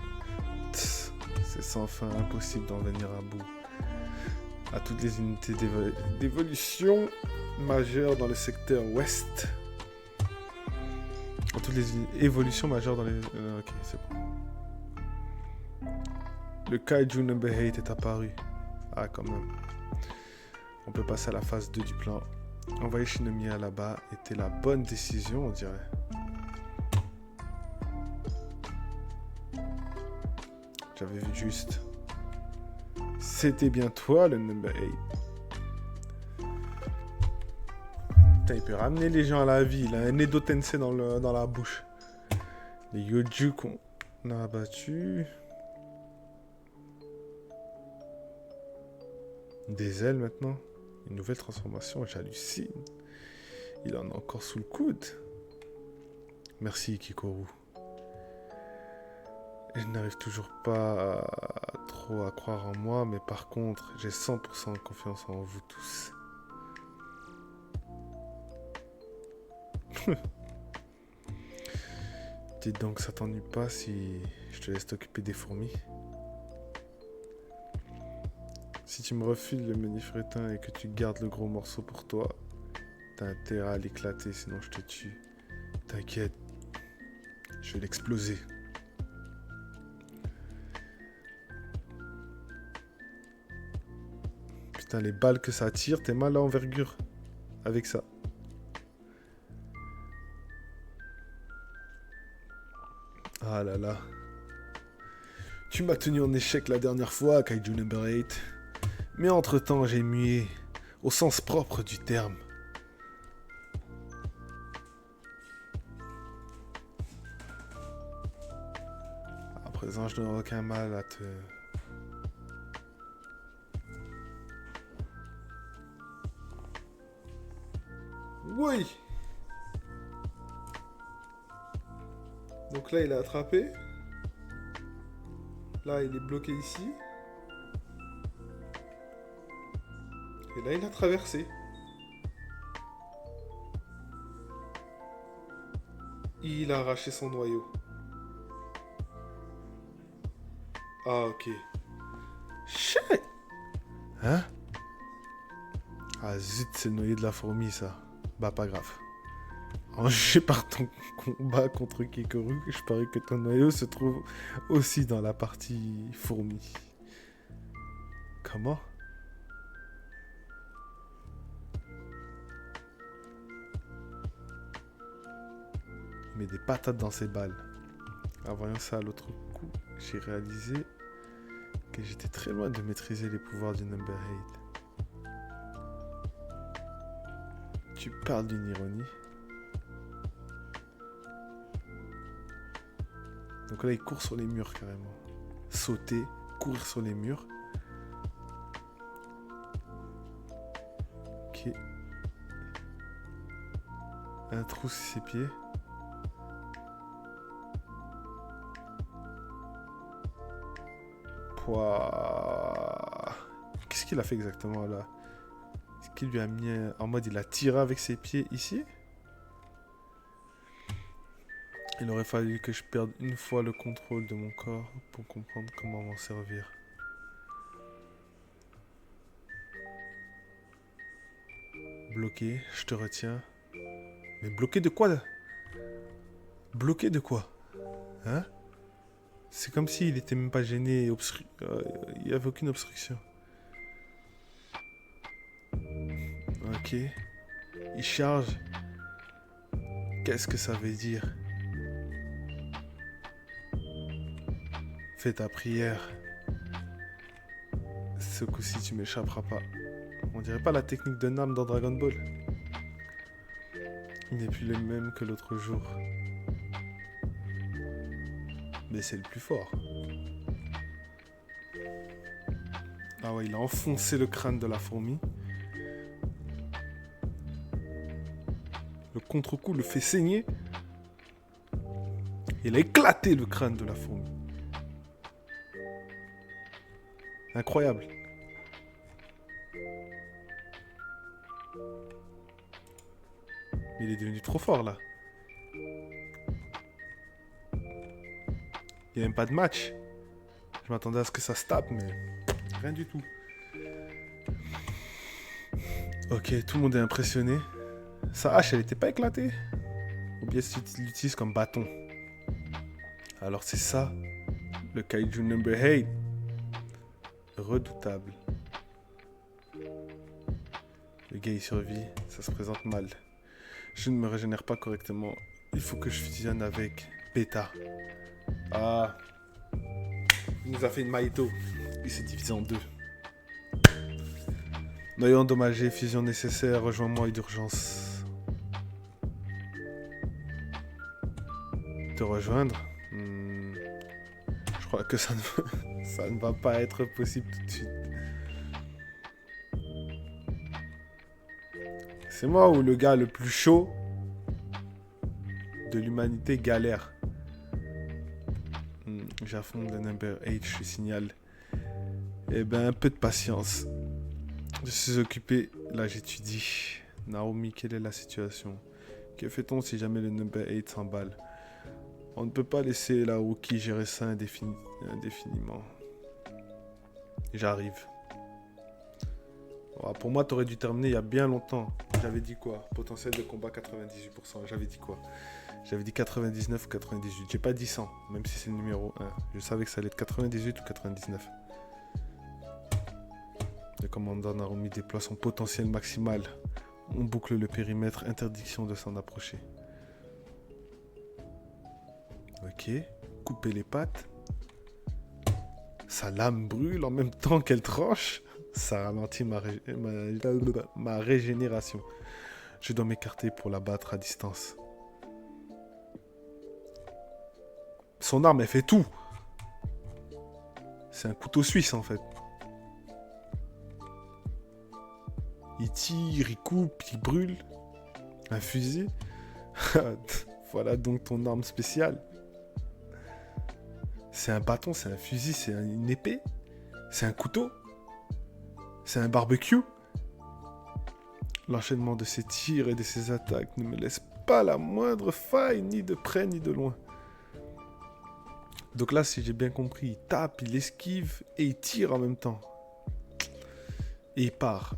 C'est sans fin impossible d'en venir à bout. À toutes les unités d'évolution majeures dans le secteur ouest. À toutes les évolutions majeures dans les... ok, c'est bon. Le Kaiju number 8 est apparu. Ah, quand même. On peut passer à la phase 2 du plan. Envoyer Shinomiya là-bas était la bonne décision, on dirait. J'avais vu juste. C'était bien toi, le number 8. Putain, il peut ramener les gens à la vie. Il a un Edo Tensei dans la bouche. Les Yoju qu'on a abattus. Des ailes maintenant. Une nouvelle transformation, j'hallucine. Il en a encore sous le coude. Merci, Kikoru. Je n'arrive toujours pas trop à croire en moi, mais par contre, j'ai 100% de confiance en vous tous. Dis donc, ça t'ennuie pas si je te laisse t'occuper des fourmis? Si tu me refiles le manifrétin et que tu gardes le gros morceau pour toi, t'as intérêt à l'éclater, sinon je te tue. T'inquiète, je vais l'exploser. Putain, les balles que ça tire, t'es mal à envergure avec ça. Ah là là. Tu m'as tenu en échec la dernière fois, Kaiju number 8. Mais entre-temps, j'ai mué au sens propre du terme. À présent, je n'aurai aucun mal à te... Oui! Donc là, il est attrapé. Là, il est bloqué ici. Et là, il a traversé. Il a arraché son noyau. Ah, ok. Shit! Hein? Ah zut, c'est le noyau de la fourmi, ça. Bah, pas grave. En jugé par ton combat contre Kikoru, je parie que ton noyau se trouve aussi dans la partie fourmi. Comment? Il met des patates dans ses balles. En voyant ça à l'autre coup, j'ai réalisé que j'étais très loin de maîtriser les pouvoirs du Number 8. Tu parles d'une ironie. Donc là, il court sur les murs carrément. Sauter, courir sur les murs. Ok. Un trou sous ses pieds. Pouah. Qu'est-ce qu'il a fait exactement là? Est-ce qu'il lui a mis en mode il a tiré avec ses pieds ici? Il aurait fallu que je perde une fois le contrôle de mon corps pour comprendre comment m'en servir. Bloqué, je te retiens. Mais bloqué de quoi là? Bloqué de quoi? Hein? C'est comme s'il était même pas gêné, il n'y avait aucune obstruction. Ok. Il charge. Qu'est-ce que ça veut dire? Fais ta prière. Ce coup-ci, tu m'échapperas pas. On dirait pas la technique de Nam dans Dragon Ball. Il n'est plus le même que l'autre jour. Mais c'est le plus fort. Ah ouais, il a enfoncé le crâne de la fourmi. Le contre-coup le fait saigner. Il a éclaté le crâne de la fourmi. Incroyable. Il est devenu trop fort là. Il n'y a même pas de match. Je m'attendais à ce que ça se tape, mais rien du tout. Ok, tout le monde est impressionné. Sa hache, elle n'était pas éclatée. Ou bien tu l'utilises comme bâton. Alors c'est ça, le Kaiju Number 8. Redoutable. Le gars il survit, ça se présente mal. Je ne me régénère pas correctement. Il faut que je fusionne avec Beta. Ah. Il nous a fait une Maito. Il s'est divisé en deux. Noyau endommagé, fusion nécessaire, rejoins-moi d'urgence. Te rejoindre Je crois que ça ne va pas être possible tout de suite. C'est moi ou le gars le plus chaud de l'humanité galère. J'affronte le Number 8, je signale. Eh ben, un peu de patience. Je suis occupé, là j'étudie. Naomi, quelle est la situation? Que fait-on si jamais le Number 8 s'emballe? On ne peut pas laisser la Rookie gérer ça indéfiniment. J'arrive. Oh, pour moi, t'aurais dû terminer il y a bien longtemps. J'avais dit quoi? Potentiel de combat 98%. J'avais dit quoi? J'avais dit 99 ou 98. J'ai pas dit 100, même si c'est le numéro 1. Je savais que ça allait être 98 ou 99. Le commandant Naomi déploie son potentiel maximal. On boucle le périmètre, interdiction de s'en approcher. Ok, couper les pattes. Sa lame brûle en même temps qu'elle tranche. Ça ralentit ma régénération. Je dois m'écarter pour la battre à distance. Son arme, elle fait tout. C'est un couteau suisse, en fait. Il tire, il coupe, il brûle. Un fusil. Voilà donc ton arme spéciale. C'est un bâton, c'est un fusil, c'est une épée. C'est un couteau. C'est un barbecue. L'enchaînement de ses tirs et de ses attaques ne me laisse pas la moindre faille, ni de près ni de loin. Donc là, si j'ai bien compris, il tape, il esquive et il tire en même temps. Et il part.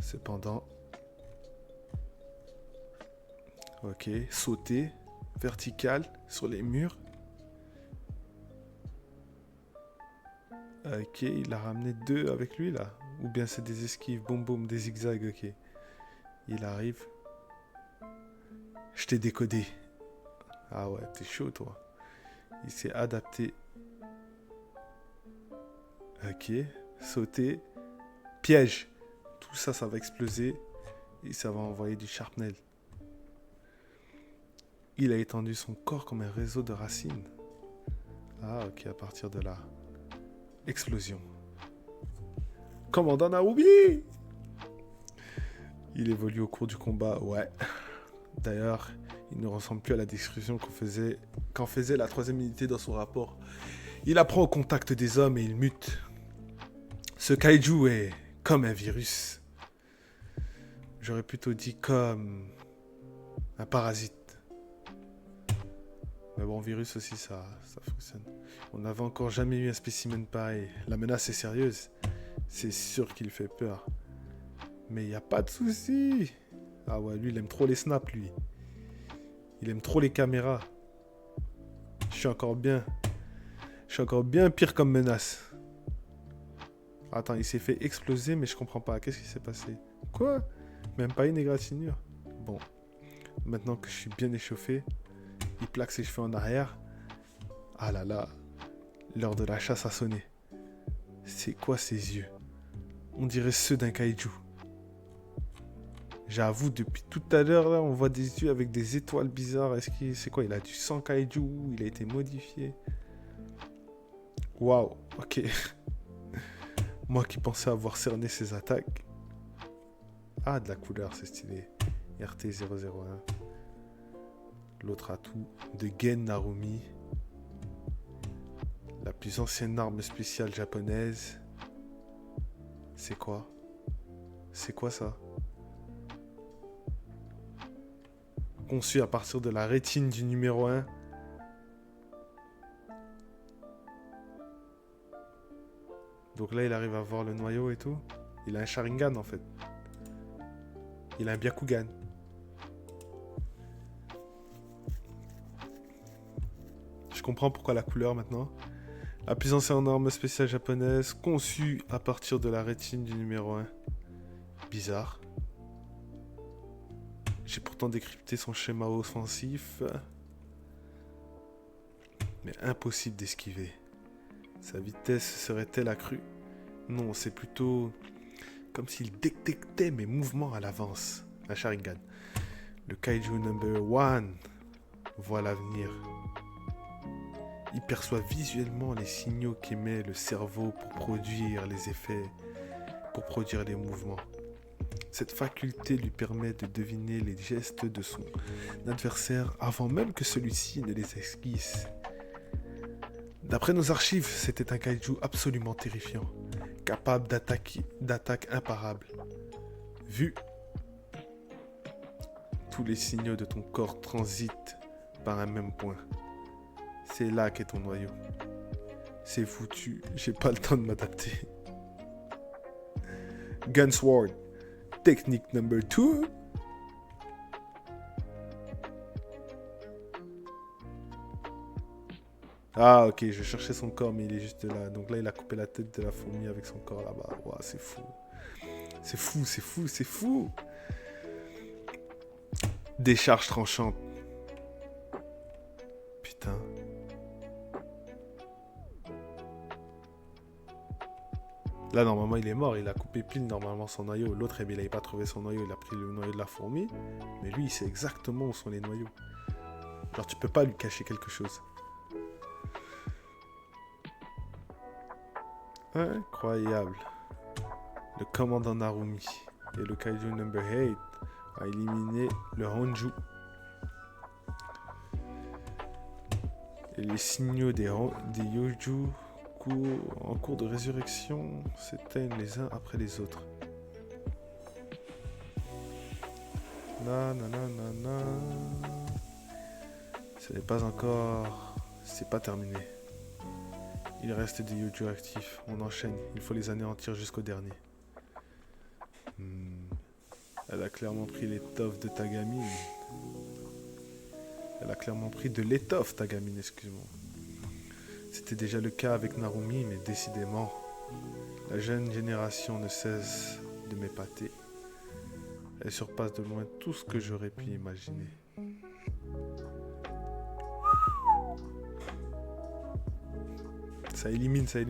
Cependant... Ok, sauter, vertical, sur les murs. Ok, il a ramené 2 avec lui là. Ou bien c'est des esquives, boum boum, des zigzags, ok. Il arrive. Je t'ai décodé. Ah ouais, t'es chaud toi. Il s'est adapté. Ok, sauter. Piège. Tout ça, ça va exploser. Et ça va envoyer du shrapnel. Il a étendu son corps comme un réseau de racines. Ah ok, à partir de là. Explosion. Commandant Narubi! Il évolue au cours du combat, ouais. D'ailleurs, il ne ressemble plus à la description qu'en faisait la 3e unité dans son rapport. Il apprend au contact des hommes et il mute. Ce kaiju est comme un virus. J'aurais plutôt dit comme un parasite. Mais bon, virus aussi, ça fonctionne. On n'avait encore jamais eu un spécimen pareil. La menace est sérieuse. C'est sûr qu'il fait peur. Mais il n'y a pas de souci. Ah ouais, lui, il aime trop les snaps, lui. Il aime trop les caméras. Je suis encore bien pire comme menace. Attends, il s'est fait exploser, mais je comprends pas. Qu'est-ce qui s'est passé? Quoi? Même pas une égratignure. Bon. Maintenant que je suis bien échauffé, il plaque ses cheveux en arrière. Ah là là. L'heure de la chasse a sonné. C'est quoi ces yeux? On dirait ceux d'un kaiju. J'avoue, depuis tout à l'heure, là, on voit des yeux avec des étoiles bizarres. C'est quoi? Il a du sang kaiju? Il a été modifié? Waouh, ok. Moi qui pensais avoir cerné ses attaques. Ah, de la couleur, c'est stylé. RT001. L'autre atout de Gen Narumi. La plus ancienne arme spéciale japonaise. C'est quoi? C'est quoi ça? Conçu à partir de la rétine du numéro 1. Donc là, il arrive à voir le noyau et tout. Il a un Sharingan, en fait. Il a un Byakugan. Je comprends pourquoi la couleur, maintenant. La plus ancienne arme spéciale japonaise, conçue à partir de la rétine du numéro 1. Bizarre. J'ai pourtant décrypté son schéma offensif. Mais impossible d'esquiver. Sa vitesse serait-elle accrue? Non, c'est plutôt comme s'il détectait mes mouvements à l'avance. Un Sharingan. Le Kaiju number 1 voit l'avenir. Il perçoit visuellement les signaux qu'émet le cerveau pour produire les effets, pour produire les mouvements. Cette faculté lui permet de deviner les gestes de son adversaire avant même que celui-ci ne les esquisse. D'après nos archives, c'était un kaiju absolument terrifiant, capable d'attaques imparables. Vu, tous les signaux de ton corps transitent par un même point. C'est là qu'est ton noyau. C'est foutu, j'ai pas le temps de m'adapter. Gunsword, technique number 2. Ah ok, je cherchais son corps mais il est juste là. Donc là il a coupé la tête de la fourmi avec son corps là-bas. Wow, c'est fou. C'est fou, c'est fou, c'est fou. Décharge tranchante. Putain. Là, normalement, il est mort. Il a coupé pile, normalement, son noyau. L'autre, eh bien, il n'avait pas trouvé son noyau. Il a pris le noyau de la fourmi. Mais lui, il sait exactement où sont les noyaux. Genre, tu peux pas lui cacher quelque chose. Incroyable. Le commandant Narumi et le Kaiju Number 8 a éliminé le Honju. Et les signaux des Yoju en cours de résurrection s'éteignent les uns après les autres. Ce n'est pas encore... C'est pas terminé. Il reste des Yoju actifs. On enchaîne. Il faut les anéantir jusqu'au dernier. Elle a clairement pris l'étoffe de Tagamine. Elle a clairement pris de l'étoffe, Tagamine, excuse-moi. C'était déjà le cas avec Narumi, mais décidément, la jeune génération ne cesse de m'épater. Elle surpasse de loin tout ce que j'aurais pu imaginer. Ça élimine. C'est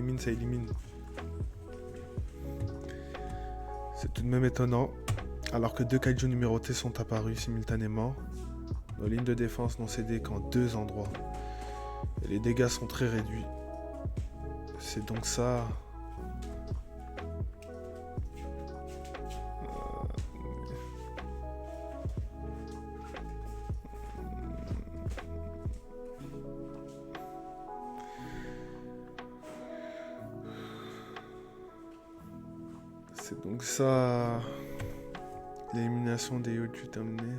tout de même étonnant. Alors que deux kaiju numérotés sont apparus simultanément, nos lignes de défense n'ont cédé qu'en 2 endroits. Et les dégâts sont très réduits. C'est donc ça... C'est donc ça... L'élimination des Yoju terminée.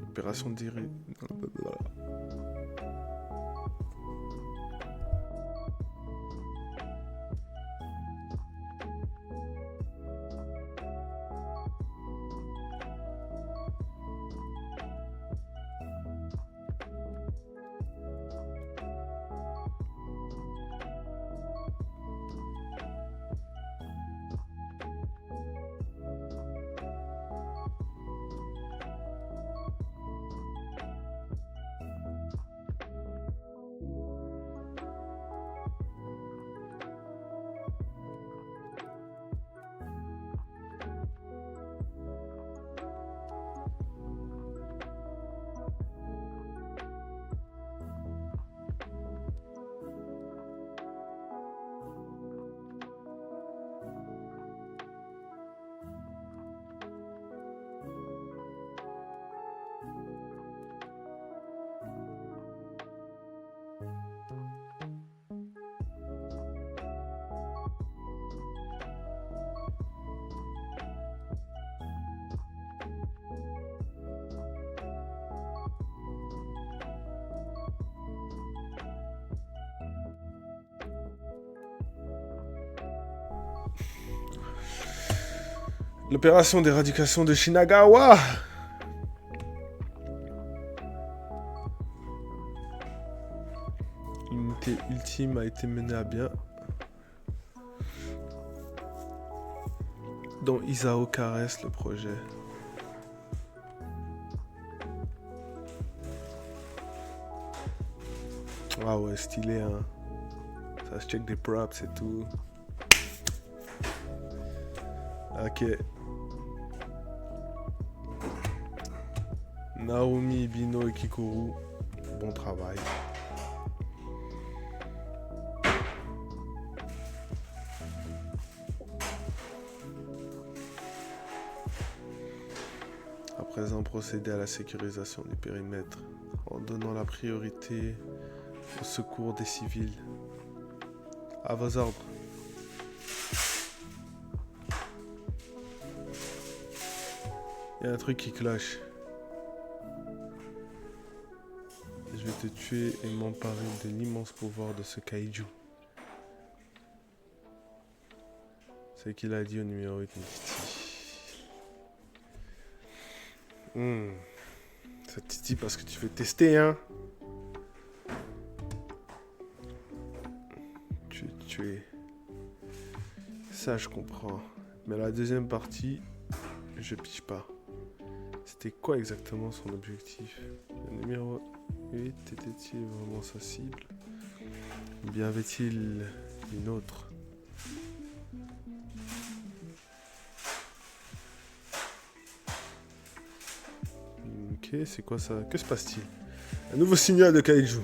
Opération d'Iri... L'opération d'éradication de Shinagawa. L'unité ultime a été menée à bien, dont Isao caresse le projet. Ah ouais, stylé, hein. Ça se check des props et tout. Ok. Narumi, Bino et Kikoru, bon travail. À présent, procéder à la sécurisation du périmètre en donnant la priorité au secours des civils. À vos ordres. Il y a un truc qui cloche. Je vais te tuer et m'emparer de l'immense pouvoir de ce kaiju. C'est ce qu'il a dit au numéro 8 Titi. Ça te titille parce que tu veux tester, hein. Tu es tué. Ça, je comprends. Mais la deuxième partie, je piche pas. C'était quoi exactement son objectif? Le numéro 8 était-il vraiment sa cible? Ou bien avait-il Une autre. Ok, c'est quoi ça? Que se passe-t-il? Un nouveau signal de Kaiju.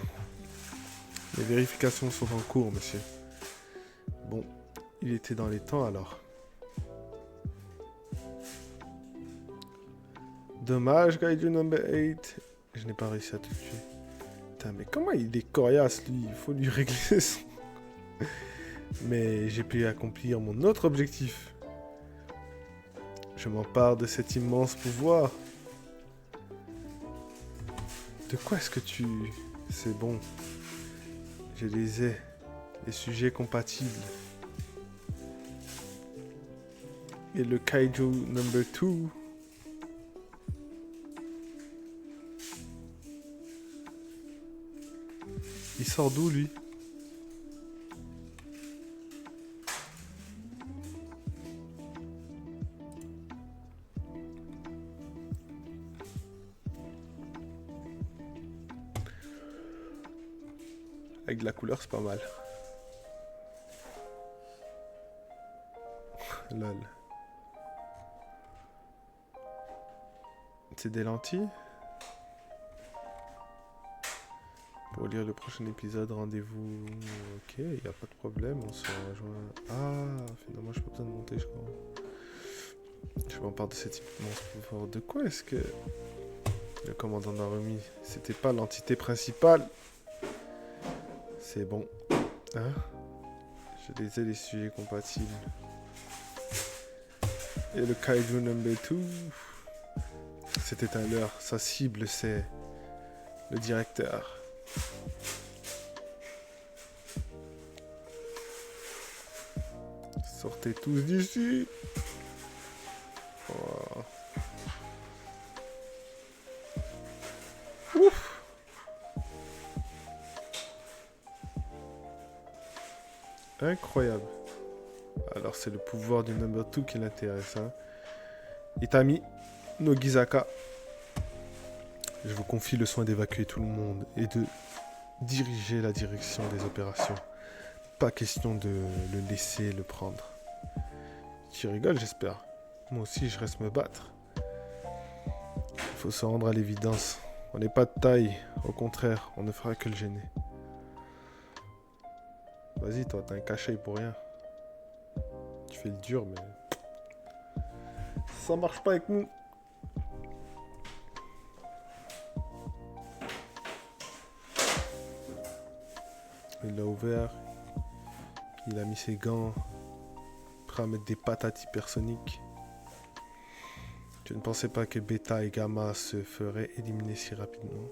Les vérifications sont en cours, monsieur. Bon, il était dans les temps alors. Dommage, Kaiju number 8. Je n'ai pas réussi à te tuer. Putain, mais comment il est coriace, lui? Il faut lui régler son... Mais j'ai pu accomplir mon autre objectif. Je m'empare de cet immense pouvoir. De quoi est-ce que tu... C'est bon. Je les ai. Les sujets compatibles. Et le Kaiju number 2. Il sort d'où, lui? Avec de la couleur, c'est pas mal. Lol. C'est des lentilles? Pour lire le prochain épisode, rendez-vous... Ok, il n'y a pas de problème, on se rejoint... Ah, finalement, j'ai pas besoin de monter, je crois. Je m'empare de cet immense pouvoir. De quoi est-ce que le commandant a remis? C'était pas l'entité principale. C'est bon. Hein? Je les ai, les sujets compatibles. Et le Kaiju number 2. C'était à l'heure. Sa cible, c'est le directeur. Sortez tous d'ici. Oh. Ouf. Incroyable. Alors c'est le pouvoir du number 2 qui l'intéresse. Hein. Itami, Nogizaka. Je vous confie le soin d'évacuer tout le monde et de diriger la direction des opérations. Pas question de le laisser le prendre. Tu rigoles, j'espère. Moi aussi, je reste me battre. Il faut se rendre à l'évidence. On n'est pas de taille. Au contraire, on ne fera que le gêner. Vas-y, toi, t'as un cachet pour rien. Tu fais le dur, mais... ça marche pas avec nous. Il l'a ouvert. Il a mis ses gants. Prêt à mettre des patates hypersoniques. Je ne pensais pas que Beta et Gamma se feraient éliminer si rapidement.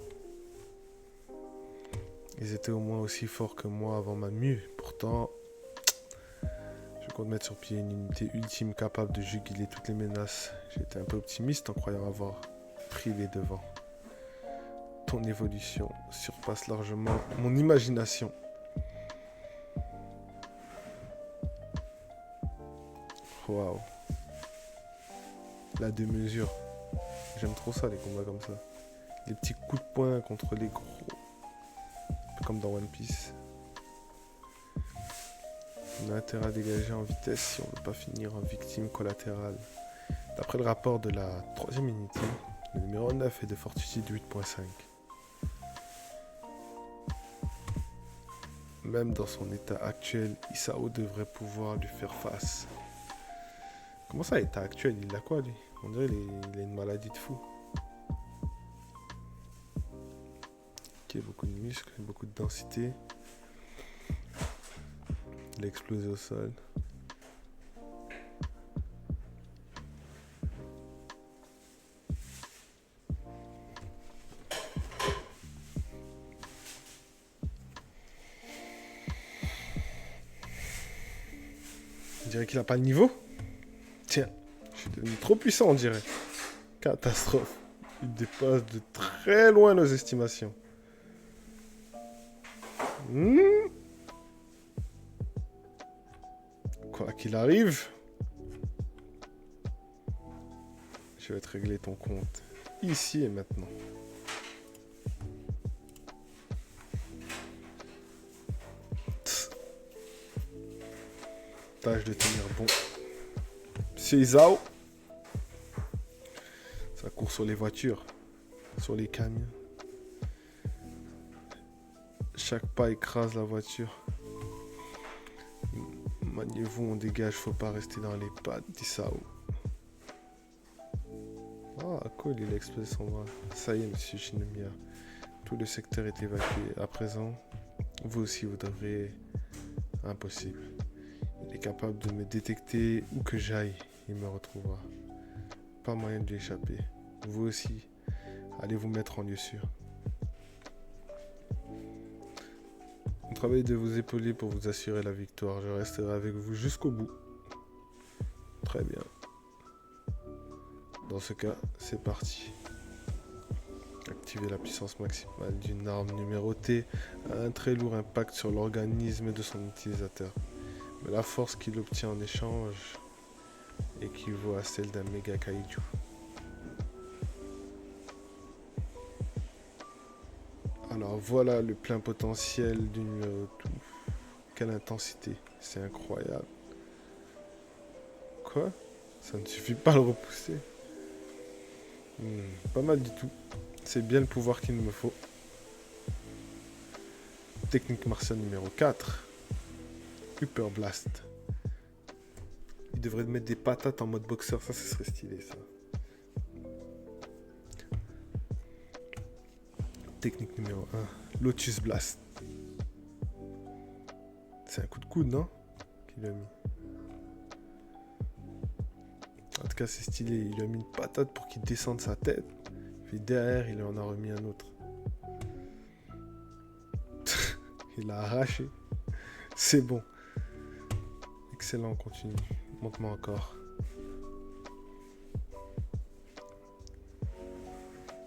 Ils étaient au moins aussi forts que moi avant ma mue. Pourtant, je compte mettre sur pied une unité ultime capable de juguler toutes les menaces. J'étais un peu optimiste en croyant avoir pris les devants. Ton évolution surpasse largement mon imagination. Waouh. La démesure. J'aime trop ça, les combats comme ça. Les petits coups de poing contre les gros. Un peu comme dans One Piece. On a intérêt à dégager en vitesse si on ne veut pas finir en victime collatérale. D'après le rapport de la 3e unité, le numéro 9 est de fortitude 8.5. Même dans son état actuel, Isao devrait pouvoir lui faire face. Comment ça, l'état actuel? Il a quoi, lui? On dirait qu'il a une maladie de fou. Ok, beaucoup de muscles, beaucoup de densité. Il a explosé au sol. On dirait qu'il n'a pas le niveau. Tiens, je suis devenu trop puissant, on dirait. Catastrophe. Il dépasse de très loin nos estimations. Quoi qu'il arrive, je vais te régler ton compte ici et maintenant. tâche de tenir bon. C'est Isao. Ça court sur les voitures, sur les camions. Chaque pas écrase la voiture. Maniez-vous, on dégage, faut pas rester dans les pattes d'Isao. Ah, cool, il a explosé son bras. Ça y est, monsieur Shinomiya. Tout le secteur est évacué. À présent, vous aussi, vous devrez... Impossible. Il est capable de me détecter où que j'aille. Il me retrouvera. Pas moyen de lui échapper. Vous aussi, allez vous mettre en lieu sûr. Mon travail est de vous épauler pour vous assurer la victoire. Je resterai avec vous jusqu'au bout. Très bien. Dans ce cas, c'est parti. Activer la puissance maximale d'une arme numérotée a un très lourd impact sur l'organisme de son utilisateur. Mais la force qu'il obtient en échange équivaut à celle d'un méga kaiju. Alors voilà le plein potentiel du numéro 2. Quelle intensité, c'est incroyable. Quoi? Ça ne suffit pas à le repousser. Pas mal du tout. C'est bien le pouvoir qu'il me faut. Technique martiale numéro 4. Hyper Blast. Il devrait mettre des patates en mode boxeur, ça serait stylé ça. Technique numéro 1. Lotus Blast. C'est un coup de coude, non? Qu'il a mis. En tout cas, c'est stylé. Il lui a mis une patate pour qu'il descende sa tête. Puis derrière, il en a remis un autre. Il l'a arraché. C'est bon. Excellent, on continue. Monte-moi encore.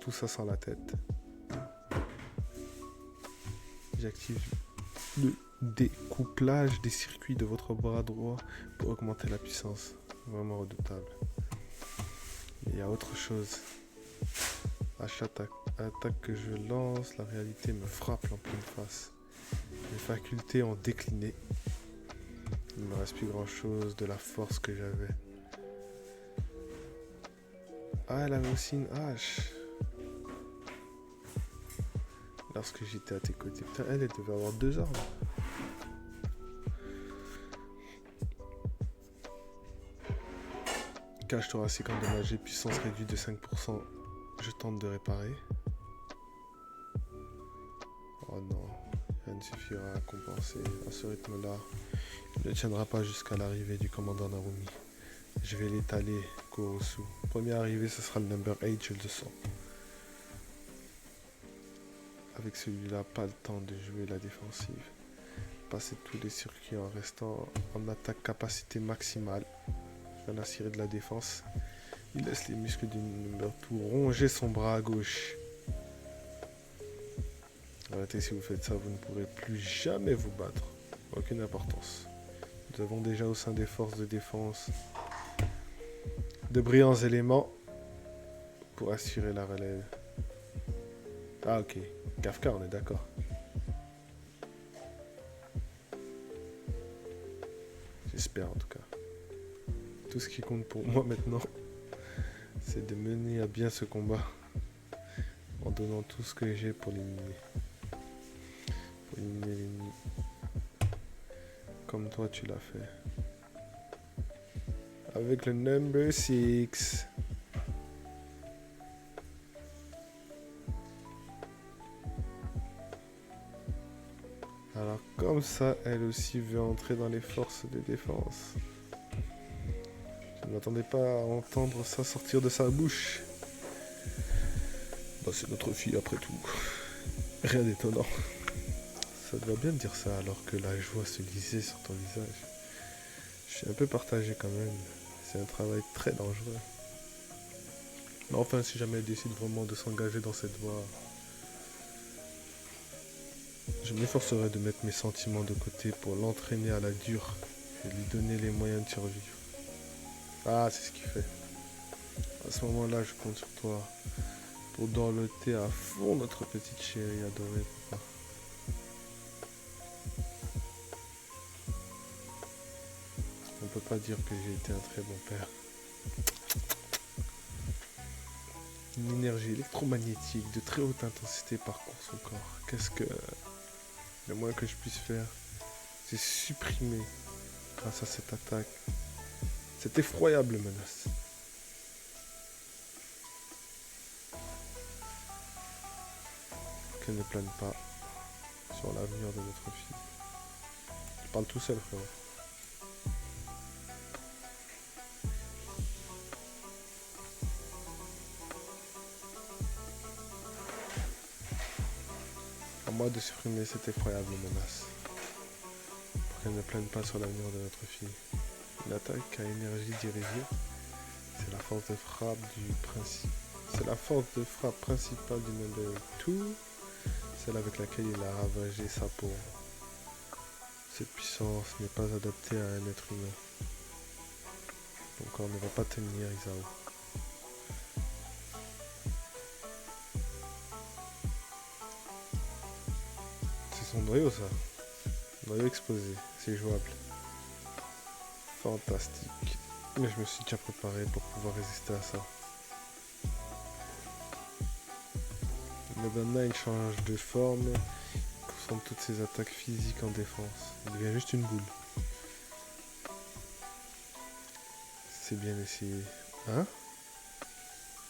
Tout ça sans la tête. J'active le découplage des circuits de votre bras droit pour augmenter la puissance. Vraiment redoutable. Il y a autre chose. À chaque attaque que je lance, la réalité me frappe en pleine face. Mes facultés ont décliné. Il ne me reste plus grand chose de la force que j'avais. Ah, elle avait aussi une hache. Lorsque j'étais à tes côtés. Putain, elle devait avoir 2 armes. Cage thoracique endommagée, puissance réduite de 5%. Je tente de réparer. Oh non, rien ne suffira à compenser. À ce rythme-là, il ne tiendra pas jusqu'à l'arrivée du commandant Narumi. Je vais l'étaler, Kurosu. Premier arrivé, ce sera le number 8, je le sens. Avec celui-là, pas le temps de jouer la défensive. Passer tous les circuits en restant en attaque capacité maximale. Je viens d'assurer de la défense. Il laisse les muscles du number 2 ronger son bras à gauche. Arrêtez, si vous faites ça, vous ne pourrez plus jamais vous battre. Aucune importance. Nous avons déjà au sein des forces de défense de brillants éléments pour assurer la relève. Ah ok, Kafka, on est d'accord. J'espère en tout cas. Tout ce qui compte pour moi maintenant, c'est de mener à bien ce combat en donnant tout ce que j'ai pour l'éliminer. Pour éliminer l'ennemi. Comme toi tu l'as fait. Avec le number 6. Alors comme ça, elle aussi veut entrer dans les forces de défense. Je ne m'attendais pas à entendre ça sortir de sa bouche. Bah, c'est notre fille après tout. Rien d'étonnant. Ça te va bien de dire ça alors que la joie se lisait sur ton visage. Je suis un peu partagé quand même. C'est un travail très dangereux. Mais enfin, si jamais elle décide vraiment de s'engager dans cette voie, je m'efforcerai de mettre mes sentiments de côté pour l'entraîner à la dure et lui donner les moyens de survivre. Ah, c'est ce qu'il fait. À ce moment-là, je compte sur toi pour dorloter à fond notre petite chérie adorée, papa. On peut pas dire que j'ai été un très bon père. Une énergie électromagnétique de très haute intensité parcourt son corps. Qu'est-ce que... Le moins que je puisse faire, c'est supprimer, grâce à cette attaque, cette effroyable menace. Qu'elle ne plane pas sur l'avenir de notre fille. Je parle tout seul, frère. À moi de supprimer cette effroyable menace. Pour qu'elle ne plane pas sur l'avenir de notre fille. Une attaque à énergie dirigée, c'est la force de frappe du principe. C'est la force de frappe principale du Number 2, celle avec laquelle il a ravagé sa peau. Cette puissance n'est pas adaptée à un être humain. Ton corps ne va pas tenir, Isao. C'est son noyau, ça. Noyau exposé, c'est jouable. Fantastique. Mais je me suis déjà préparé pour pouvoir résister à ça. Le Bandai change de forme, il concentre toutes ses attaques physiques en défense. Il devient juste une boule. C'est bien essayé. Hein?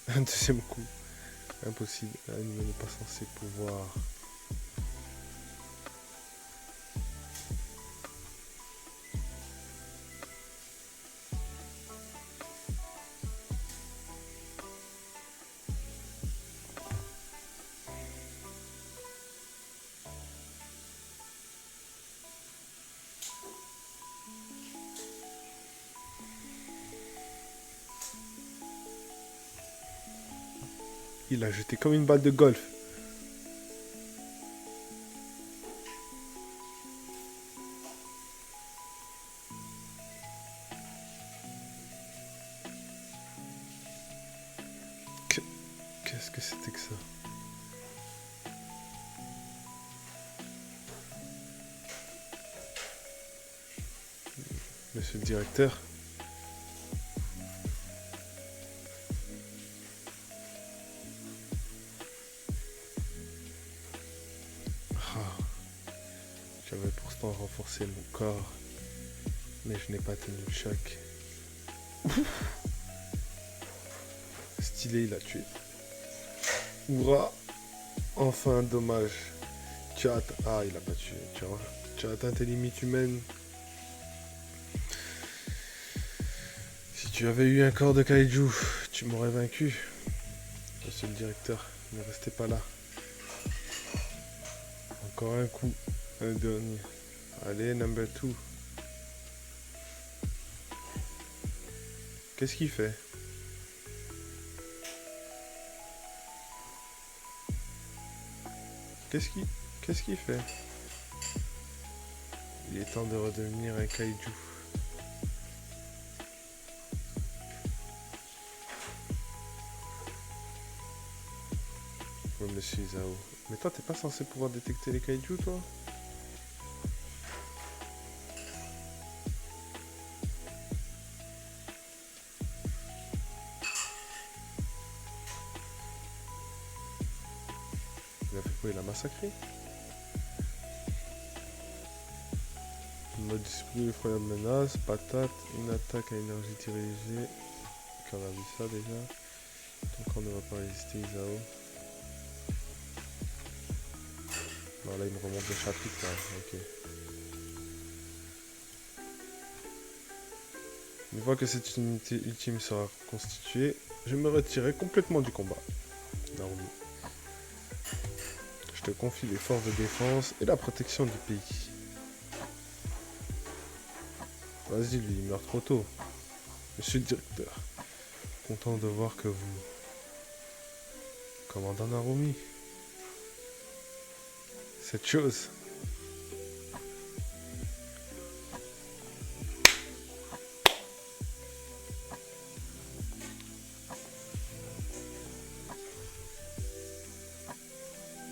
Un deuxième coup. Impossible. L'animal n'est pas censé pouvoir. Il a jeté comme une balle de golf. Qu'est-ce que c'était que ça? Monsieur le directeur? J'avais pourtant renforcé mon corps, mais je n'ai pas tenu le choc. Stylé, il a tué. Hurrah! Enfin, dommage. Ah, il a pas tué. Tu as atteint tes limites humaines. Si tu avais eu un corps de kaiju, tu m'aurais vaincu. Monsieur le directeur, ne restez pas là. Encore un coup. Un dernier. Allez, Number 2. Qu'est-ce qu'il fait? Qu'est-ce qu'il fait? Il est temps de redevenir un kaiju. Oh, monsieur Isao. Mais toi, t'es pas censé pouvoir détecter les kaiju, toi? Il a fait quoi? Il a massacré? Mode display, effroyable menace, patate, une attaque à énergie dirigée. On a vu ça déjà. Donc on ne va pas résister, Isao. Non, là il me remonte le chapitre là, ok. Une fois que cette unité ultime sera constituée, je me retirerai complètement du combat. Naomi. Je te confie les forces de défense et la protection du pays. Vas-y, lui, il meurt trop tôt. Monsieur le directeur, content de voir que vous... Commandant Narumi. Cette chose...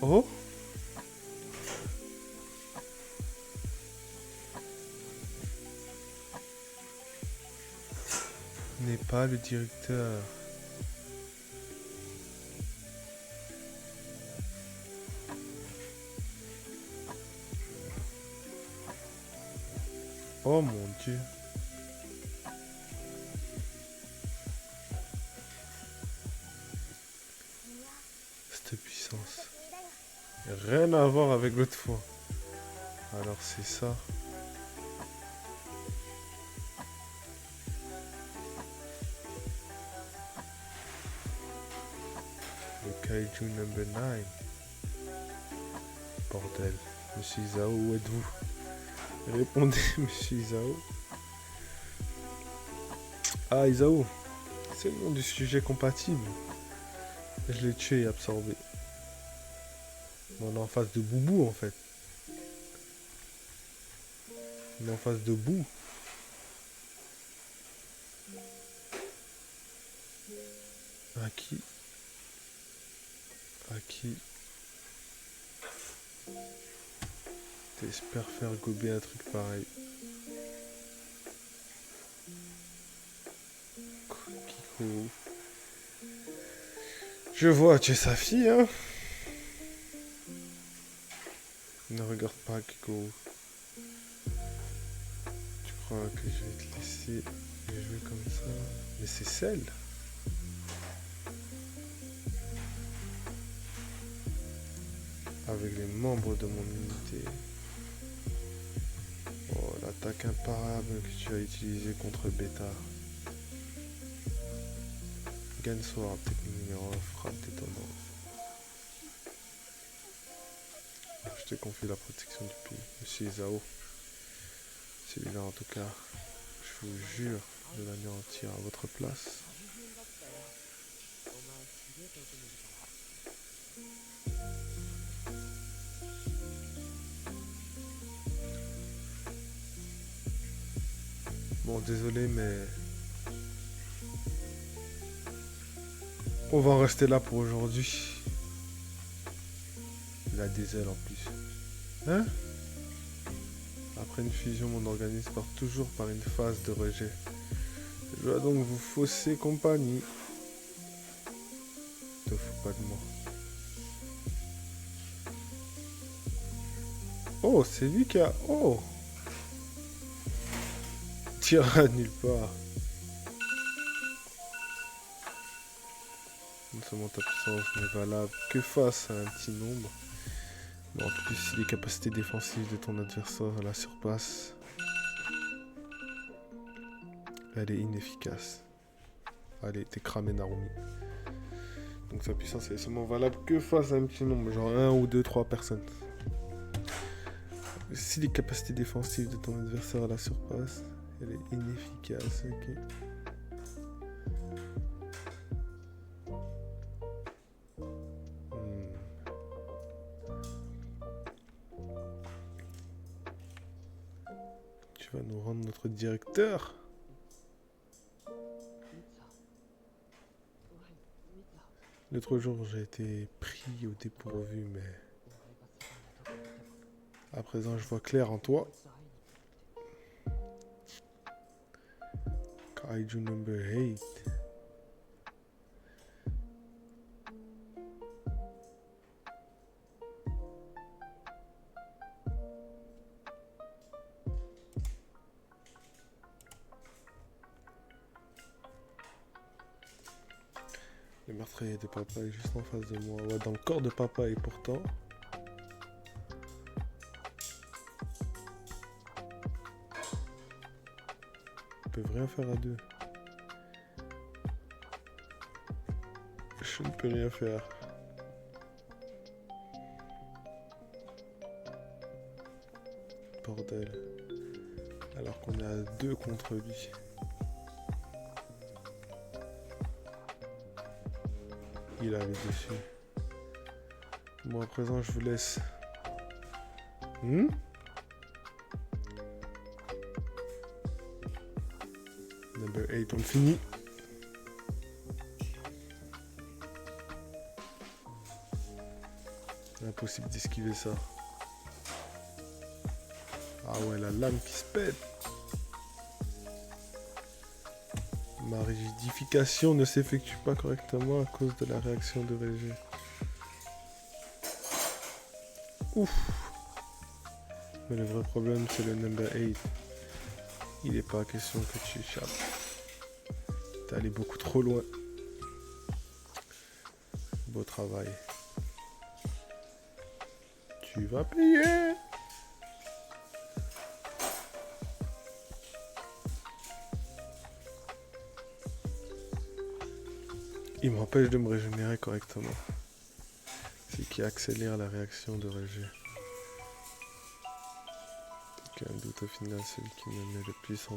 Oh? n'est pas le directeur. Oh mon Dieu. Cette puissance. Rien à voir avec l'autre fois. Alors c'est ça. Le Kaiju number 9. Bordel. Monsieur Isao, où êtes-vous? Répondez, monsieur Isao. Ah, Isao. C'est le nom du sujet compatible. Je l'ai tué et absorbé. On est en face de Boubou, en fait. On est en face de Bou. À qui? À qui? T'espères faire gober un truc pareil. Kiko. Je vois, tu es sa fille, hein? Ne regarde pas, Kiko. Tu crois que je vais te laisser jouer comme ça? Mais c'est celle. Avec les membres de mon unité. Oh, l'attaque imparable que tu as utilisée contre Beta. Gansword, technique numéro 1, frappe détonnante. Je te confie la protection du pays. Monsieur Isao. Celui-là en tout cas, je vous jure de l'anéantir à votre place. Bon, désolé, mais on va en rester là pour aujourd'hui. Il a des ailes en plus. Hein? Après une fusion, mon organisme part toujours par une phase de rejet. Je dois donc vous fausser compagnie. Ne te fous pas de moi. Oh, c'est lui qui a... Oh! Tira nulle part. Non seulement ta puissance n'est valable que face à un petit nombre, mais en plus si les capacités défensives de ton adversaire la surpassent, elle est inefficace. Allez, t'es cramé Narumi. Donc sa puissance est seulement valable que face à un petit nombre, genre 1 ou 2, 3 personnes. Si les capacités défensives de ton adversaire la surpassent, elle est inefficace, ok. Tu vas nous rendre notre directeur? L'autre jour, j'ai été pris au dépourvu, mais à présent, je vois clair en toi. Kaiju number 8. Le meurtrier de papa est juste en face de moi. Ouais, dans le corps de papa, et pourtant... Ils peuvent rien faire à deux. Je ne peux rien faire. Bordel. Alors qu'on est à 2 contre lui. Il avait dessus. Bon, à présent, je vous laisse. Number 8, on le finit. Impossible d'esquiver ça. Ah ouais, la lame qui se pète. Ma rigidification ne s'effectue pas correctement à cause de la réaction de Régé. Ouf. Mais le vrai problème, c'est le number 8. Il n'est pas question que tu échappes. T'es allé beaucoup trop loin. Beau travail. Tu vas payer. Il m'empêche de me régénérer correctement. C'est qui accélère la réaction de Régé. Aucun doute au final, celui qui me met le plus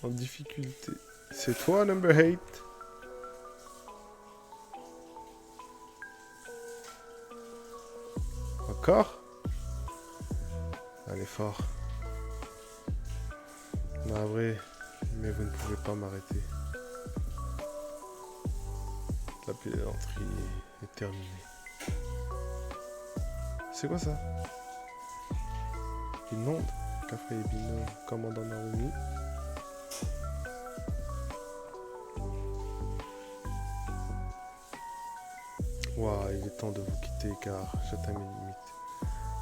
en difficulté. C'est toi, number 8. Encore? Allez, fort. Navré, mais vous ne pouvez pas m'arrêter. La plaisanterie est terminée. C'est quoi ça? Une onde? Café et Bino, commandant Narumi. Waouh, il est temps de vous quitter car j'atteins mes limites.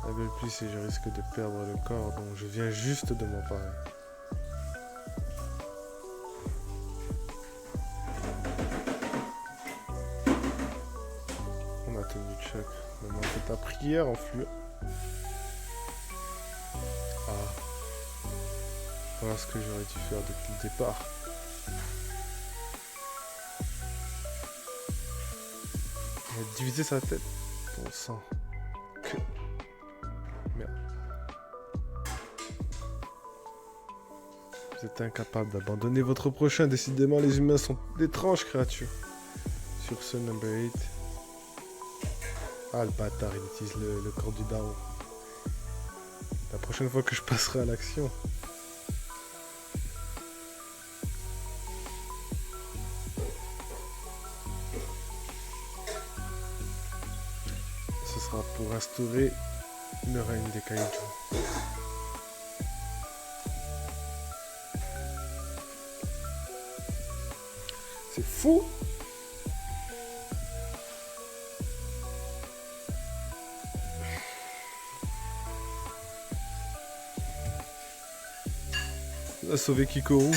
Avec plus et je risque de perdre le corps dont je viens juste de m'emparer. On a tenu Chuck. Maintenant c'est ta prière en flux. Ah. Voilà ce que j'aurais dû faire depuis le départ. Il a divisé sa tête. Bon sang. Que... Merde. Vous êtes incapable d'abandonner votre prochain. Décidément, les humains sont d'étranges créatures. Sur ce, number 8. Ah, le bâtard, il utilise le corps du daron. La prochaine fois que je passerai à l'action. Ce sera pour instaurer le règne des kaiju. C'est fou! On a sauvé Kikoru. La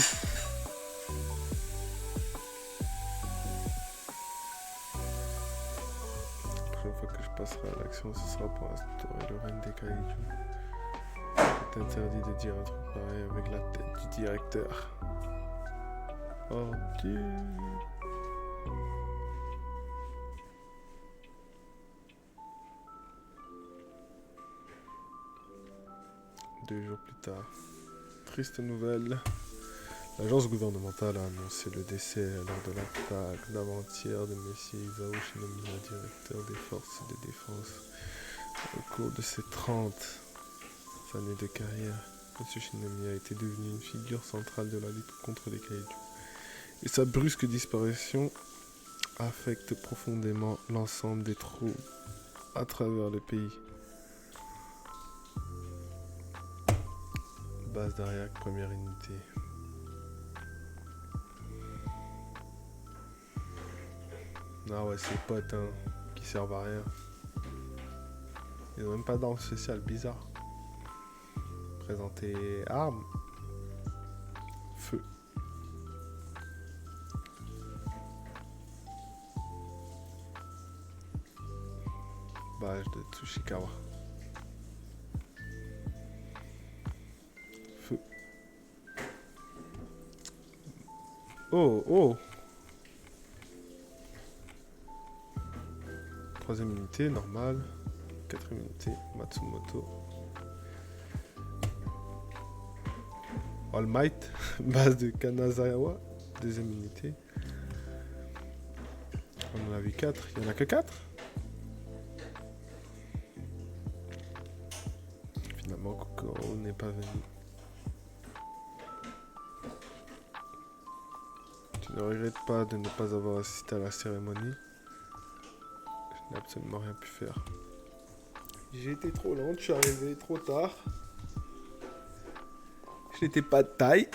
prochaine fois que je passerai à l'action, ce sera pour instaurer le règne des kaiju. C'est interdit de dire un truc pareil avec la tête du directeur. Oh Dieu. Deux jours plus tard. Triste nouvelle. L'agence gouvernementale a annoncé le décès lors de l'attaque d'avant-hier de M. Isao Shinomiya, directeur des forces de défense. Au cours de ses 30 années de carrière, M. Shinomiya était devenu une figure centrale de la lutte contre les kaiju. Et sa brusque disparition affecte profondément l'ensemble des troupes à travers le pays. Base d'Ariak, première unité. Ah ouais, ces potes hein, qui servent à rien. Ils n'ont même pas d'armes spéciales, bizarre. Présenter armes. Feu. Base de Tsushikawa. Feu. Oh, oh. Troisième unité, normal. Quatrième unité, Matsumoto. All Might, base de Kanazawa. Deuxième unité. On en a vu 4. Il n'y en a que 4. Finalement, Kokoro n'est pas venu. Tu ne regrettes pas de ne pas avoir assisté à la cérémonie? Je n'ai absolument rien pu faire. J'ai été trop lente, je suis arrivé trop tard. Je n'étais pas de taille.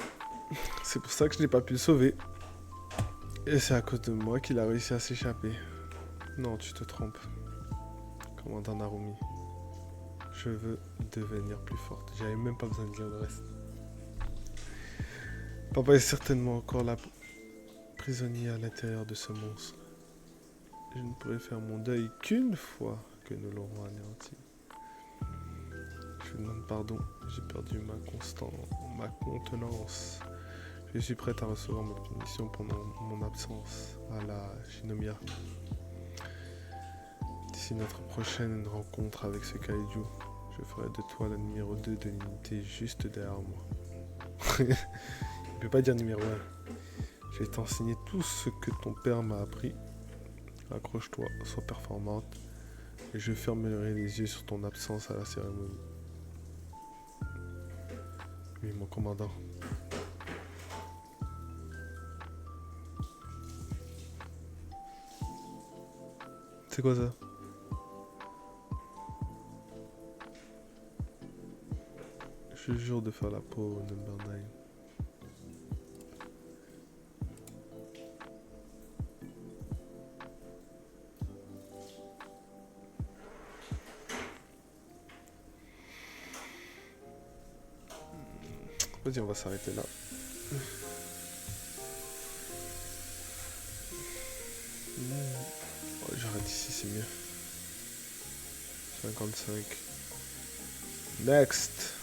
C'est pour ça que je n'ai pas pu le sauver. Et c'est à cause de moi qu'il a réussi à s'échapper. Non, tu te trompes. Commandant Narumi. Je veux devenir plus forte. J'avais même pas besoin de dire le reste. Papa est certainement encore là, prisonnier à l'intérieur de ce monstre. Je ne pourrai faire mon deuil qu'une fois que nous l'aurons anéanti. Je vous demande pardon, j'ai perdu ma contenance. Je suis prête à recevoir ma punition pendant mon absence à la Shinomiya. D'ici notre prochaine rencontre avec ce kaiju, je ferai de toi le numéro 2 de l'unité juste derrière moi. Il ne peut pas dire numéro 1. Je vais t'enseigner tout ce que ton père m'a appris. Accroche-toi, sois performante, et je fermerai les yeux sur ton absence à la cérémonie. Oui, mon commandant. C'est quoi ça? Je jure de faire la peau au number 9. Vas-y, on va s'arrêter là. Oh, j'arrête ici, c'est mieux. 55. Next.